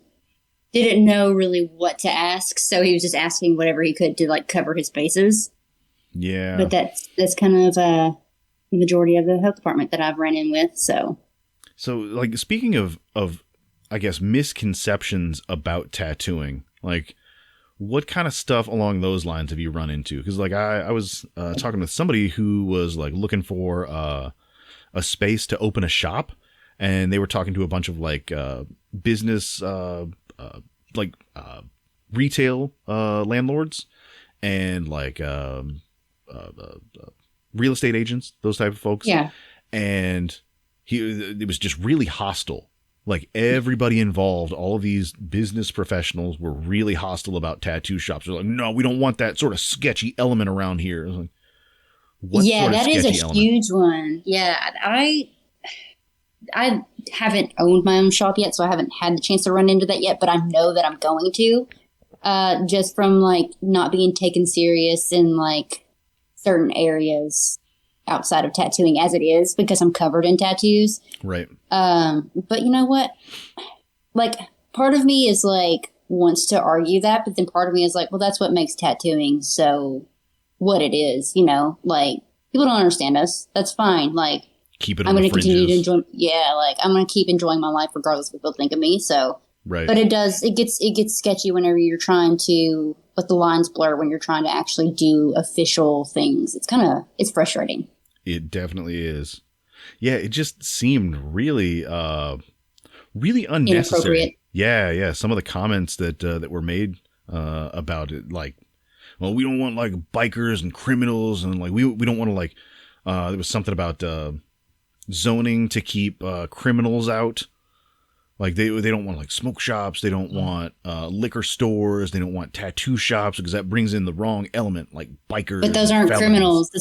know really what to ask, so he was just asking whatever he could to like cover his bases.
Yeah,
but that's kind of the majority of the health department that I've run in with. So
like speaking of I guess misconceptions about tattooing, like what kind of stuff along those lines have you run into? Because like I was talking with somebody who was like looking for a space to open a shop, and they were talking to a bunch of like business retail landlords and like real estate agents, those type of folks.
Yeah.
And it was just really hostile. Like everybody involved, all of these business professionals were really hostile about tattoo shops. They're like, no, we don't want that sort of sketchy element around here. I was like,
that is a huge one. Yeah. I haven't owned my own shop yet, so I haven't had the chance to run into that yet, but I know that I'm going to, just from like not being taken serious in like certain areas outside of tattooing as it is, because I'm covered in tattoos.
Right.
But you know what? Like part of me is like wants to argue that, but then part of me is like, well, that's what makes tattooing so what it is, like people don't understand us. That's fine. Like
keep it on
I'm going to
fringes.
continue to enjoy. Yeah. Like I'm going to keep enjoying my life regardless of what people think of me. So,
right.
But it gets sketchy whenever you're trying to, but the lines blur when you're trying to actually do official things. It's frustrating.
It definitely is. Yeah, it just seemed really unnecessary. Yeah. Some of the comments that were made about it, like, well, we don't want like bikers and criminals, and like we don't want to like. There was something about zoning to keep criminals out. Like they don't want like smoke shops. They don't want liquor stores. They don't want tattoo shops because that brings in the wrong element, like bikers.
But those aren't criminals.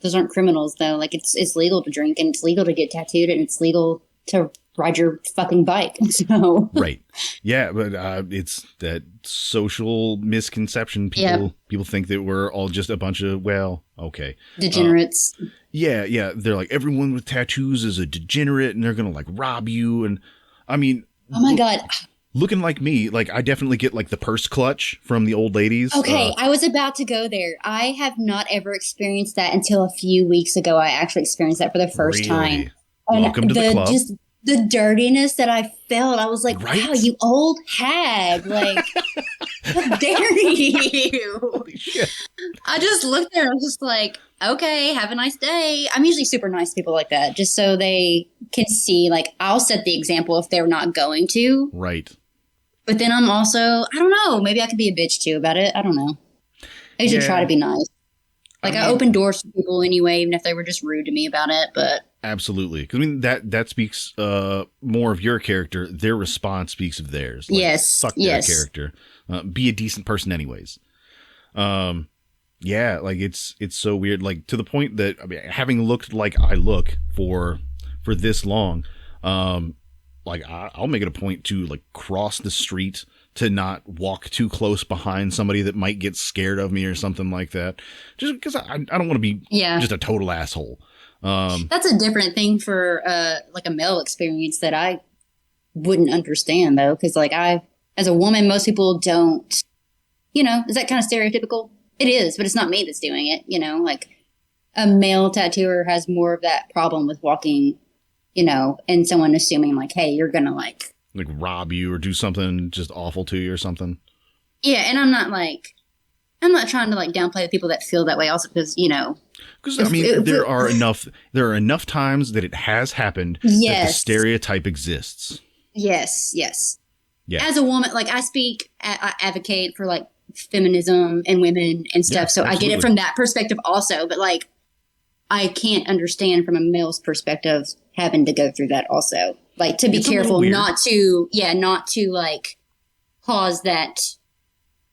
Those aren't criminals though. Like it's legal to drink and it's legal to get tattooed and it's legal to ride your fucking bike. So
right, yeah, but it's that social misconception. People think that we're all just a bunch of
degenerates.
Yeah. They're like everyone with tattoos is a degenerate and they're gonna like rob you and. I mean,
oh my God.
looking like me, like I definitely get like the purse clutch from the old ladies.
Okay, I was about to go there. I have not ever experienced that until a few weeks ago. I actually experienced that for the first time.
Really?
And
Welcome to the club.
just the dirtiness that I felt, I was like,
Right?
wow, you old hag. Like, how dare you?
Holy shit.
I just looked there and I was just like, okay, have a nice day. I'm usually super nice to people like that, just so they can see, like, I'll set the example if they're not going to.
Right.
But then I'm also, I don't know, maybe I could be a bitch too about it. I don't know. I usually try to be nice. Like, I open doors for people anyway, even if they were just rude to me about it, but.
Absolutely. Because, I mean, that speaks more of your character. Their response speaks of theirs. Like,
yes.
Fuck their character. Be a decent person anyways. Yeah, like, it's so weird. Like, to the point that, I mean, having looked like I look for this long, like, I'll make it a point to, like, cross the street to not walk too close behind somebody that might get scared of me or something like that. Just because I don't want to be just a total asshole.
That's a different thing for like a male experience that I wouldn't understand though, because like as a woman, most people don't. Is that kind of stereotypical? It is, but it's not me that's doing it. Like a male tattooer has more of that problem with walking, and someone assuming like, hey, you're gonna like
rob you or do something just awful to you or something.
Yeah, and I'm not trying to like downplay the people that feel that way also because,
Because I mean, there are enough times that it has happened that the stereotype exists.
Yes.
Yeah.
As a woman, like I advocate for like feminism and women and stuff. So absolutely. I get it from that perspective also, but like I can't understand from a male's perspective having to go through that also. Like to be careful not to like cause that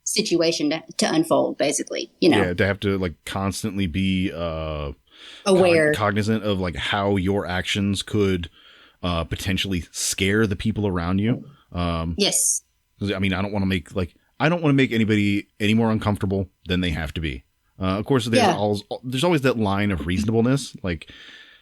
situation to unfold basically, Yeah,
to have to like constantly be
aware,
cognizant of like how your actions could potentially scare the people around you.
Yes.
I mean, I don't want to make anybody any more uncomfortable than they have to be. Of course, there's always that line of reasonableness. Like,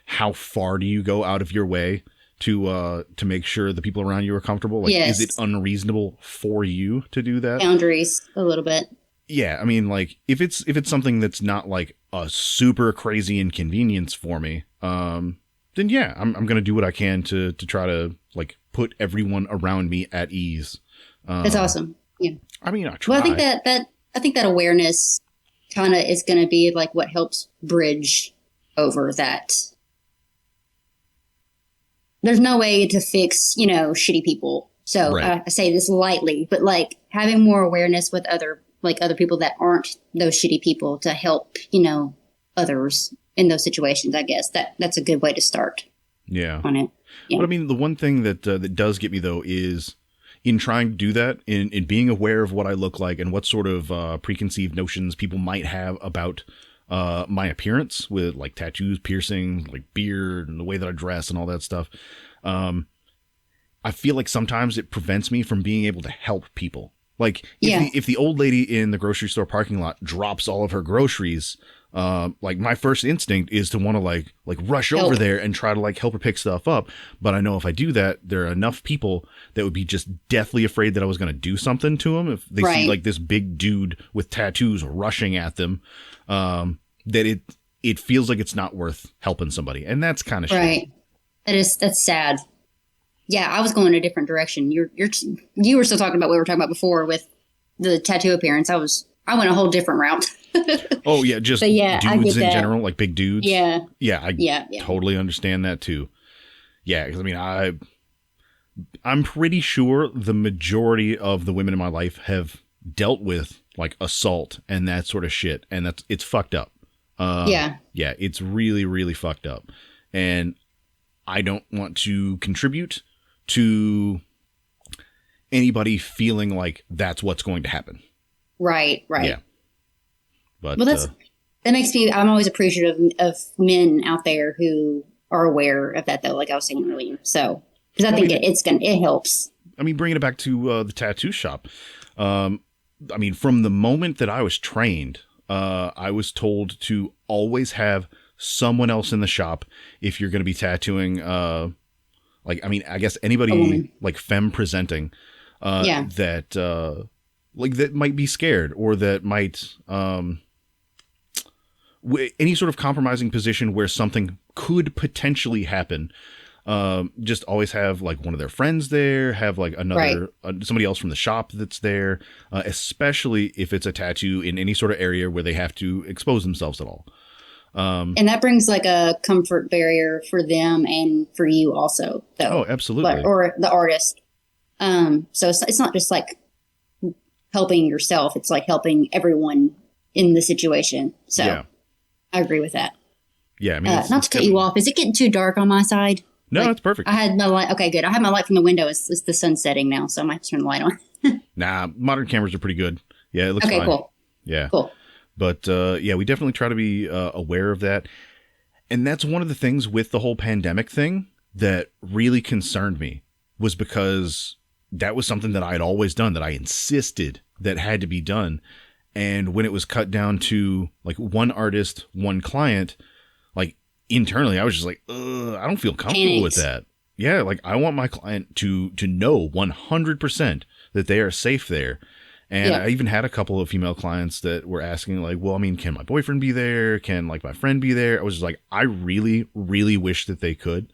how far do you go out of your way to make sure the people around you are comfortable? Like, is it unreasonable for you to do that?
Boundaries a little bit.
Yeah, I mean, like if it's something that's not like a super crazy inconvenience for me, then yeah, I'm gonna do what I can to try to like put everyone around me at ease.
That's awesome. Yeah.
I mean, I try.
Well, I think that awareness kind of is going to be like what helps bridge over that. There's no way to fix, shitty people. So I say this lightly, but like having more awareness with other people that aren't those shitty people to help, others in those situations. I guess that's a good way to start.
Yeah.
On it. Yeah.
But I mean, the one thing that does get me though is in trying to do that, in being aware of what I look like and what sort of preconceived notions people might have about my appearance with like tattoos, piercing, like beard, and the way that I dress and all that stuff. I feel like sometimes it prevents me from being able to help people. Like if the old lady in the grocery store parking lot drops all of her groceries, like my first instinct is to want to like rush over there and try to like help her pick stuff up. But I know if I do that, there are enough people that would be just deathly afraid that I was going to do something to them if they see like this big dude with tattoos rushing at them, that it feels like it's not worth helping somebody. And that's kind of shitty.
That's sad. Yeah, I was going a different direction. You were still talking about what we were talking about before with the tattoo appearance. I went a whole different route.
Oh yeah, just dudes in general, like big dudes.
Yeah.
I totally understand that too. Yeah, because I mean, I'm pretty sure the majority of the women in my life have dealt with like assault and that sort of shit, and it's fucked up. Yeah, it's really, really fucked up, and I don't want to contribute to anybody feeling like that's what's going to happen. Right.
Yeah.
But
that makes me, I'm always appreciative of men out there who are aware of that though, like I was saying earlier. So, because I think it helps.
I mean, bringing it back to the tattoo shop. I mean, from the moment that I was trained, I was told to always have someone else in the shop if you're going to be tattooing, I guess anybody like femme presenting,
Yeah.
that like that might be scared, or that might any sort of compromising position where something could potentially happen. Just always have like one of their friends there, have like another somebody else from the shop that's there, especially if it's a tattoo in any sort of area where they have to expose themselves at all.
And that brings like a comfort barrier for them and for you also, though.
Oh, absolutely.
Or the artist. So it's not just like helping yourself. It's like helping everyone in the situation. So yeah. I agree with that.
Yeah. I mean,
not to cut you off. Is it getting too dark on my side?
No, that's perfect.
I had my light. Okay, good. I have my light from the window. It's the sun setting now, so I might turn the light on.
Nah, modern cameras are pretty good. Yeah, it looks fine.
Okay, cool.
Yeah.
Cool.
But yeah, we definitely try to be aware of that. And that's one of the things with the whole pandemic thing that really concerned me, was because that was something that I had always done, that I insisted that had to be done. And when it was cut down to like one artist, one client, like internally, I was just like, I don't feel comfortable with that. Yeah, like I want my client to know 100% that they are safe there. And I even had a couple of female clients that were asking like, well, I mean, can my boyfriend be there? Can like my friend be there? I was just like, I really, really wish that they could.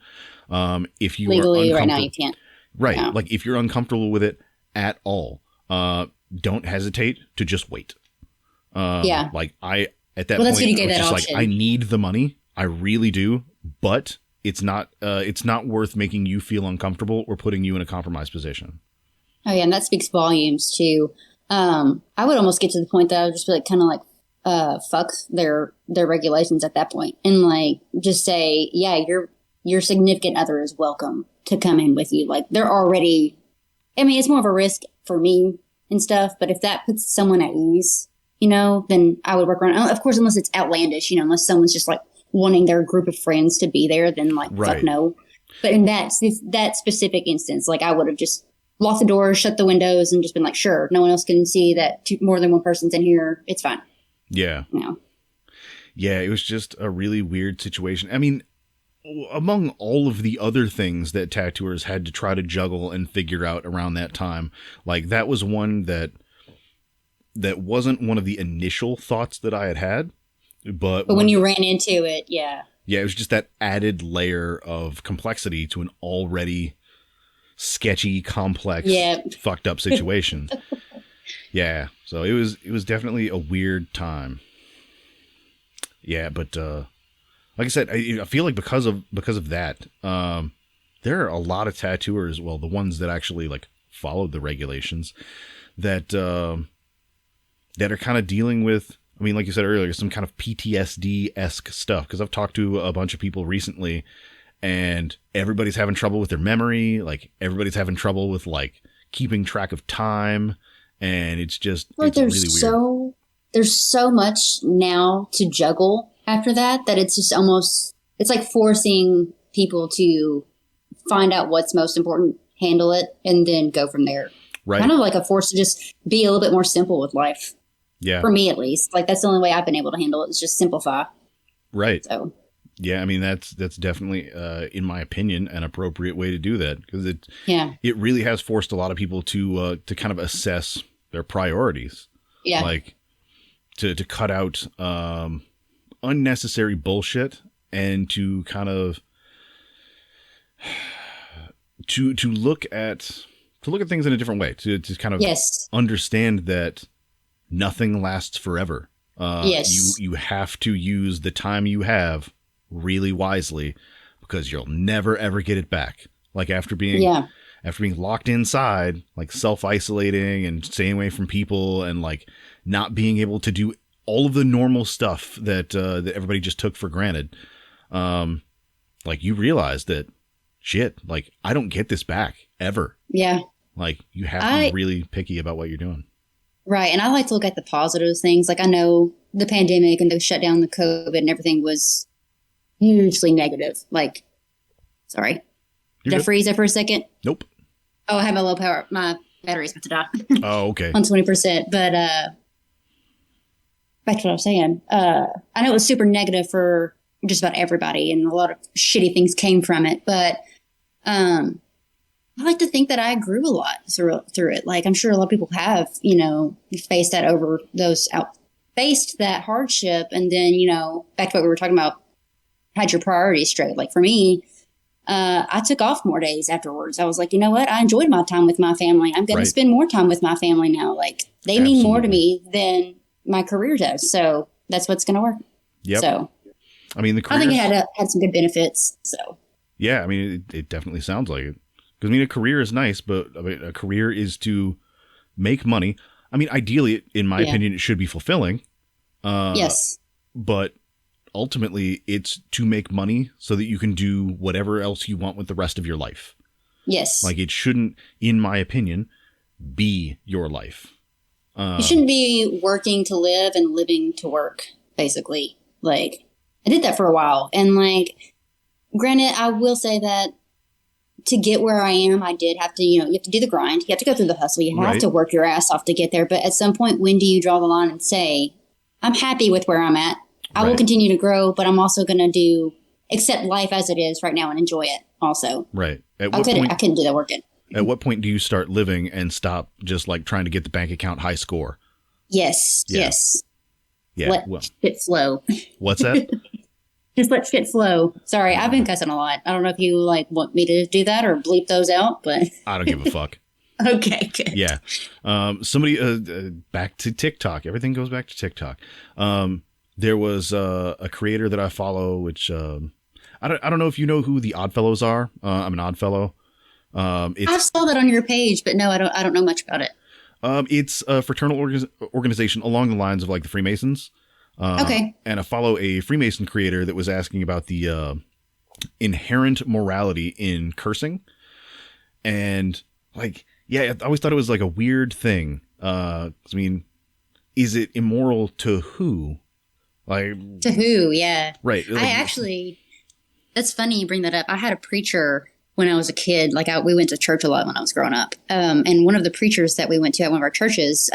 If you
legally right now, you can't.
Right. No. Like if you're uncomfortable with it at all, don't hesitate to just wait. Like at that point, I was just like, I need the money. I really do. But it's not worth making you feel uncomfortable or putting you in a compromised position.
Oh yeah. And that speaks volumes too. I would almost get to the point that I would just be like, kind of like, fuck their regulations at that point, and like, just say, yeah, your significant other is welcome to come in with you. Like they're already, I mean, it's more of a risk for me and stuff, but if that puts someone at ease, you know, then I would work around. Of course, unless it's outlandish, you know, unless someone's just like wanting their group of friends to be there, then like, fuck no. But in that specific instance, like I would have just locked the doors, shut the windows, and just been like, sure, no one else can see that more than one person's in here. It's fine.
Yeah.
You know?
Yeah, it was just a really weird situation. I mean, among all of the other things that tattooers had to try to juggle and figure out around that time, like that was one that wasn't one of the initial thoughts that I had. But
when you ran into it, yeah.
Yeah, it was just that added layer of complexity to an already sketchy, complex, fucked up situation. Yeah, so it was definitely a weird time. Yeah, but like I said, I feel like because of that, there are a lot of tattooers, well, the ones that actually like followed the regulations, that are kind of dealing with, I mean, like you said earlier, some kind of PTSD-esque stuff. Because I've talked to a bunch of people recently, and everybody's having trouble with their memory. Like everybody's having trouble with like keeping track of time, and it's just it's really weird.
There's so much now to juggle after that it's just almost, it's like forcing people to find out what's most important, handle it, and then go from there. Right. Kind of like a force to just be a little bit more simple with life.
Yeah.
For me, at least. Like, that's the only way I've been able to handle it, is just simplify.
Right.
So.
Yeah, I mean, that's definitely, in my opinion, an appropriate way to do that, because it really has forced a lot of people to kind of assess their priorities.
Yeah.
Like, to cut out unnecessary bullshit, and to kind of to look at things in a different way, to kind of understand that nothing lasts forever. You have to use the time you have really wisely, because you'll never ever get it back. Like after being locked inside, like self-isolating and staying away from people, and like not being able to do all of the normal stuff that everybody just took for granted. Like you realize that shit, like I don't get this back ever.
Yeah.
Like you have to be really picky about what you're doing.
Right. And I like to look at the positive things. Like I know the pandemic and the shutdown, the COVID and everything was hugely negative. Like, sorry. Did I freeze there for a second?
Nope.
Oh, I have my low power. My battery's about to die.
Oh, okay.
On 20%. But back to what I was saying. I know it was super negative for just about everybody, and a lot of shitty things came from it. But I like to think that I grew a lot through it. Like I'm sure a lot of people have, you know, faced that over those out, faced that hardship, and then you know, back to what we were talking about, had your priorities straight. Like for me, I took off more days afterwards. I was like, you know what? I enjoyed my time with my family. I'm going to spend more time with my family now. Like they mean more to me than my career does. So that's what's going to work.
Yep.
So,
I mean,
I think it had some good benefits. So,
yeah, I mean, it definitely sounds like it. Because I mean, a career is nice, but I mean, a career is to make money. I mean, ideally, in my opinion, it should be fulfilling.
Yes.
But ultimately, it's to make money so that you can do whatever else you want with the rest of your life.
Yes.
Like it shouldn't, in my opinion, be your life.
You shouldn't be working to live and living to work, basically. Like, I did that for a while. And, like, granted, I will say that to get where I am, I did have to, you know, you have to do the grind. You have to go through the hustle. You have to work your ass off to get there. But at some point, when do you draw the line and say, I'm happy with where I'm at. I will continue to grow, but I'm also going to accept life as it is right now and enjoy it also.
Right.
I couldn't do that working.
At what point do you start living and stop just like trying to get the bank account high score?
Yes. Yeah. Yes.
Yeah.
Let shit flow.
What's that?
Just let shit flow. Sorry, I've been cussing a lot. I don't know if you like want me to do that or bleep those out, but
I don't give a fuck.
Okay, good.
Yeah. Somebody back to TikTok. Everything goes back to TikTok. There was a creator that I follow, which I don't know if you know who the Oddfellows are. I'm an Oddfellow.
I saw that on your page, but no, I don't know much about it.
It's a fraternal organization along the lines of like the Freemasons.
Okay. And
I follow a Freemason creator that was asking about the inherent morality in cursing. And like, yeah, I always thought it was like a weird thing. I mean, is it immoral to who? Like
to who? Yeah.
Right.
Like, that's funny you bring that up. I had a preacher when I was a kid. Like we went to church a lot when I was growing up. And one of the preachers that we went to at one of our churches,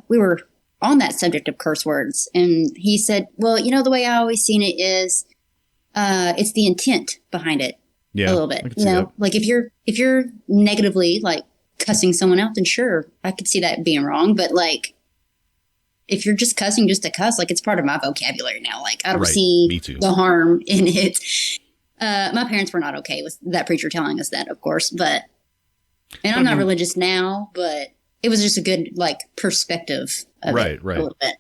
we were on that subject of curse words. And he said, well, you know, the way I always seen it is, it's the intent behind it. Yeah, a little bit, you know, that. Like if you're negatively like cussing someone out, then sure, I could see that being wrong. But like, if you're just cussing just to cuss, like it's part of my vocabulary now. Like I don't see the harm in it. My parents were not okay with that preacher telling us that, of course, but I'm not religious now, but it was just a good like perspective of it a little bit.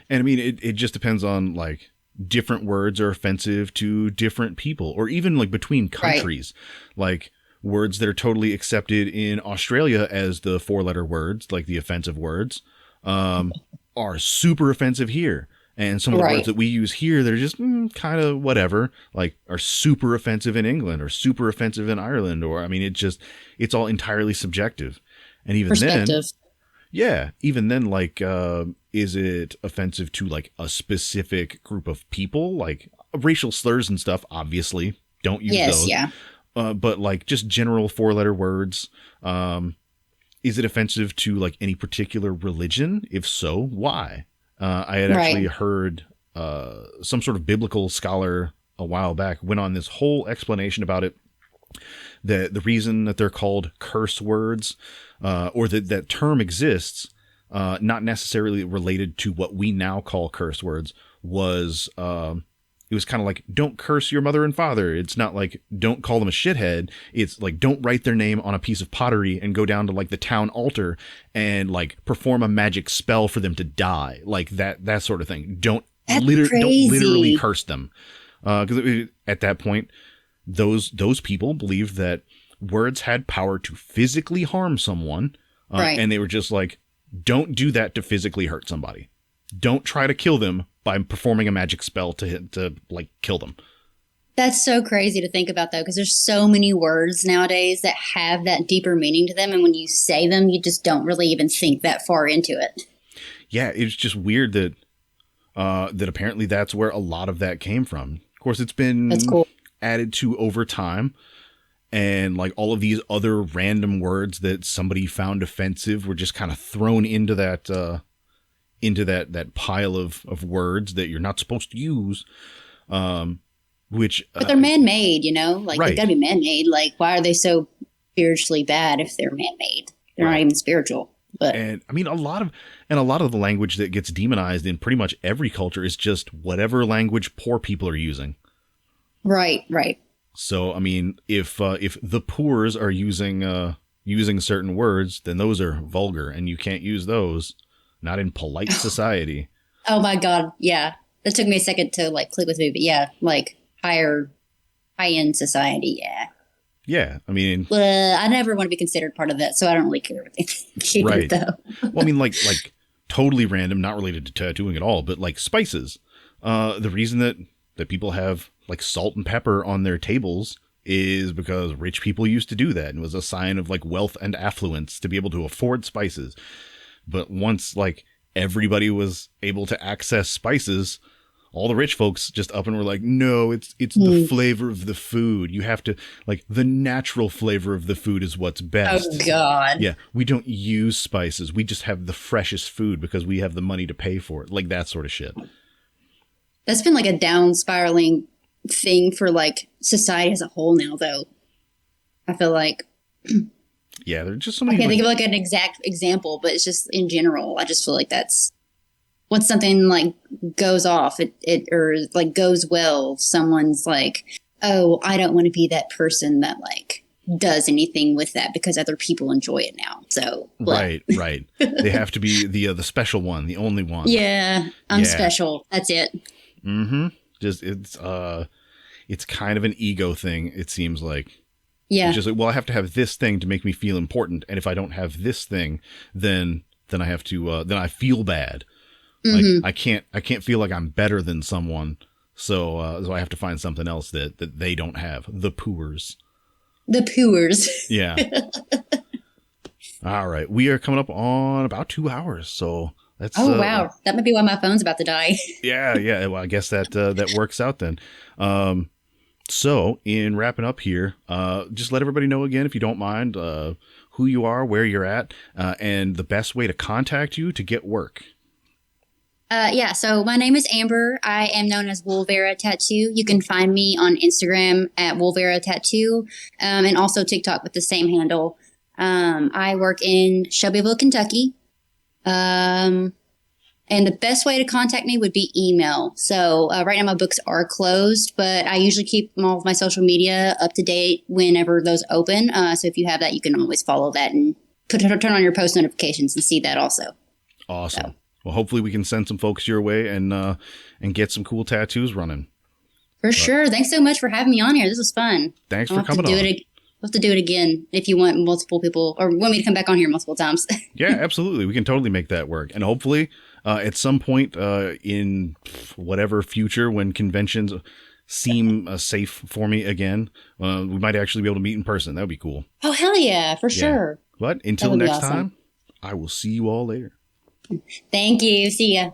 And I mean, it just depends on like different words are offensive to different people, or even like between countries, like words that are totally accepted in Australia as the 4-letter words, like the offensive words, are super offensive here. And some of the words that we use here, they're just kind of whatever, like are super offensive in England or super offensive in Ireland. Or, I mean, it's all entirely subjective. And even then, even then, like, is it offensive to like a specific group of people? Like racial slurs and stuff, obviously don't use those. Yeah. But like just general 4-letter words, is it offensive to like any particular religion? If so, why? I had actually heard some sort of biblical scholar a while back went on this whole explanation about it. That the reason that they're called curse words, or that term exists, not necessarily related to what we now call curse words, was it was kind of like, don't curse your mother and father. It's not like don't call them a shithead. It's like don't write their name on a piece of pottery and go down to like the town altar and like perform a magic spell for them to die. Like that sort of thing. Don't literally curse them. Because at that point, those people believed that words had power to physically harm someone. And they were just like, don't do that to physically hurt somebody. Don't try to kill them by performing a magic spell to like kill them.
That's so crazy to think about, though, because there's so many words nowadays that have that deeper meaning to them. And when you say them, you just don't really even think that far into it.
Yeah, it's just weird that that apparently that's where a lot of that came from. Of course, it's been added to over time. And like all of these other random words that somebody found offensive were just kind of thrown into that pile of words that you're not supposed to use. But
they're man-made, you know, like they've got to be man-made. Like, why are they so spiritually bad if they're man-made. They're not even spiritual. But
And I mean, a lot of the language that gets demonized in pretty much every culture is just whatever language poor people are using.
right.
So, I mean, if the poors are using certain words, then those are vulgar, and you can't use those. Not in polite society.
Oh my God. Yeah. That took me a second to like click with me, but yeah, like high-end society. Yeah.
Yeah, I mean,
Well, I never want to be considered part of that, so I don't really care what they think
right.
though.
Well, I mean, like totally random, not related to tattooing at all, but like spices. The reason that people have like salt and pepper on their tables is because rich people used to do that, and it was a sign of like wealth and affluence to be able to afford spices. But once like everybody was able to access spices, all the rich folks just up and were like, no, it's the flavor of the food. You have to, like, the natural flavor of the food is what's best.
Oh God.
Yeah, we don't use spices. We just have the freshest food because we have the money to pay for it. Like that sort of shit.
That's been like a down spiraling thing for like society as a whole now, though. I feel like
Yeah, there's just so
I
many.
can't think of like an exact example, but it's just in general. I just feel like that's once something like goes off, it or like goes well. Someone's like, oh, I don't want to be that person that like does anything with that because other people enjoy it now. So
right. They have to be the special one, the only one.
Yeah, I'm special. That's it.
Mm-hmm. Just it's kind of an ego thing. It seems like.
Yeah.
It's just like, well, I have to have this thing to make me feel important, and if I don't have this thing, then I have to then I feel bad.
Mm-hmm.
Like I can't feel like I'm better than someone, so I have to find something else that they don't have. The poors.
The poors.
Yeah. All right, we are coming up on about 2 hours, so that's.
Oh wow, that might be why my phone's about to die.
Yeah. Well, I guess that works out then. So in wrapping up here, just let everybody know again, if you don't mind, who you are, where you're at, and the best way to contact you to get work.
Yeah, so my name is Amber. I am known as Wolvera Tattoo. You can find me on Instagram at Wolveratattoo, and also TikTok with the same handle. I work in Shelbyville, Kentucky. And the best way to contact me would be email. So right now my books are closed, but I usually keep all of my social media up to date whenever those open. So if you have that, you can always follow that and turn on your post notifications and see that also.
Awesome.
So.
Well, hopefully we can send some folks your way and get some cool tattoos running.
For sure. Thanks so much for having me on here. This was fun.
Thanks for coming on.
We'll have to do it again if you want multiple people or want me to come back on here multiple times.
Yeah, absolutely. We can totally make that work. And hopefully at some point in whatever future when conventions seem safe for me again, we might actually be able to meet in person. That would be cool.
Oh, hell yeah, for sure.
But until next time, I will see you all later.
Thank you. See ya.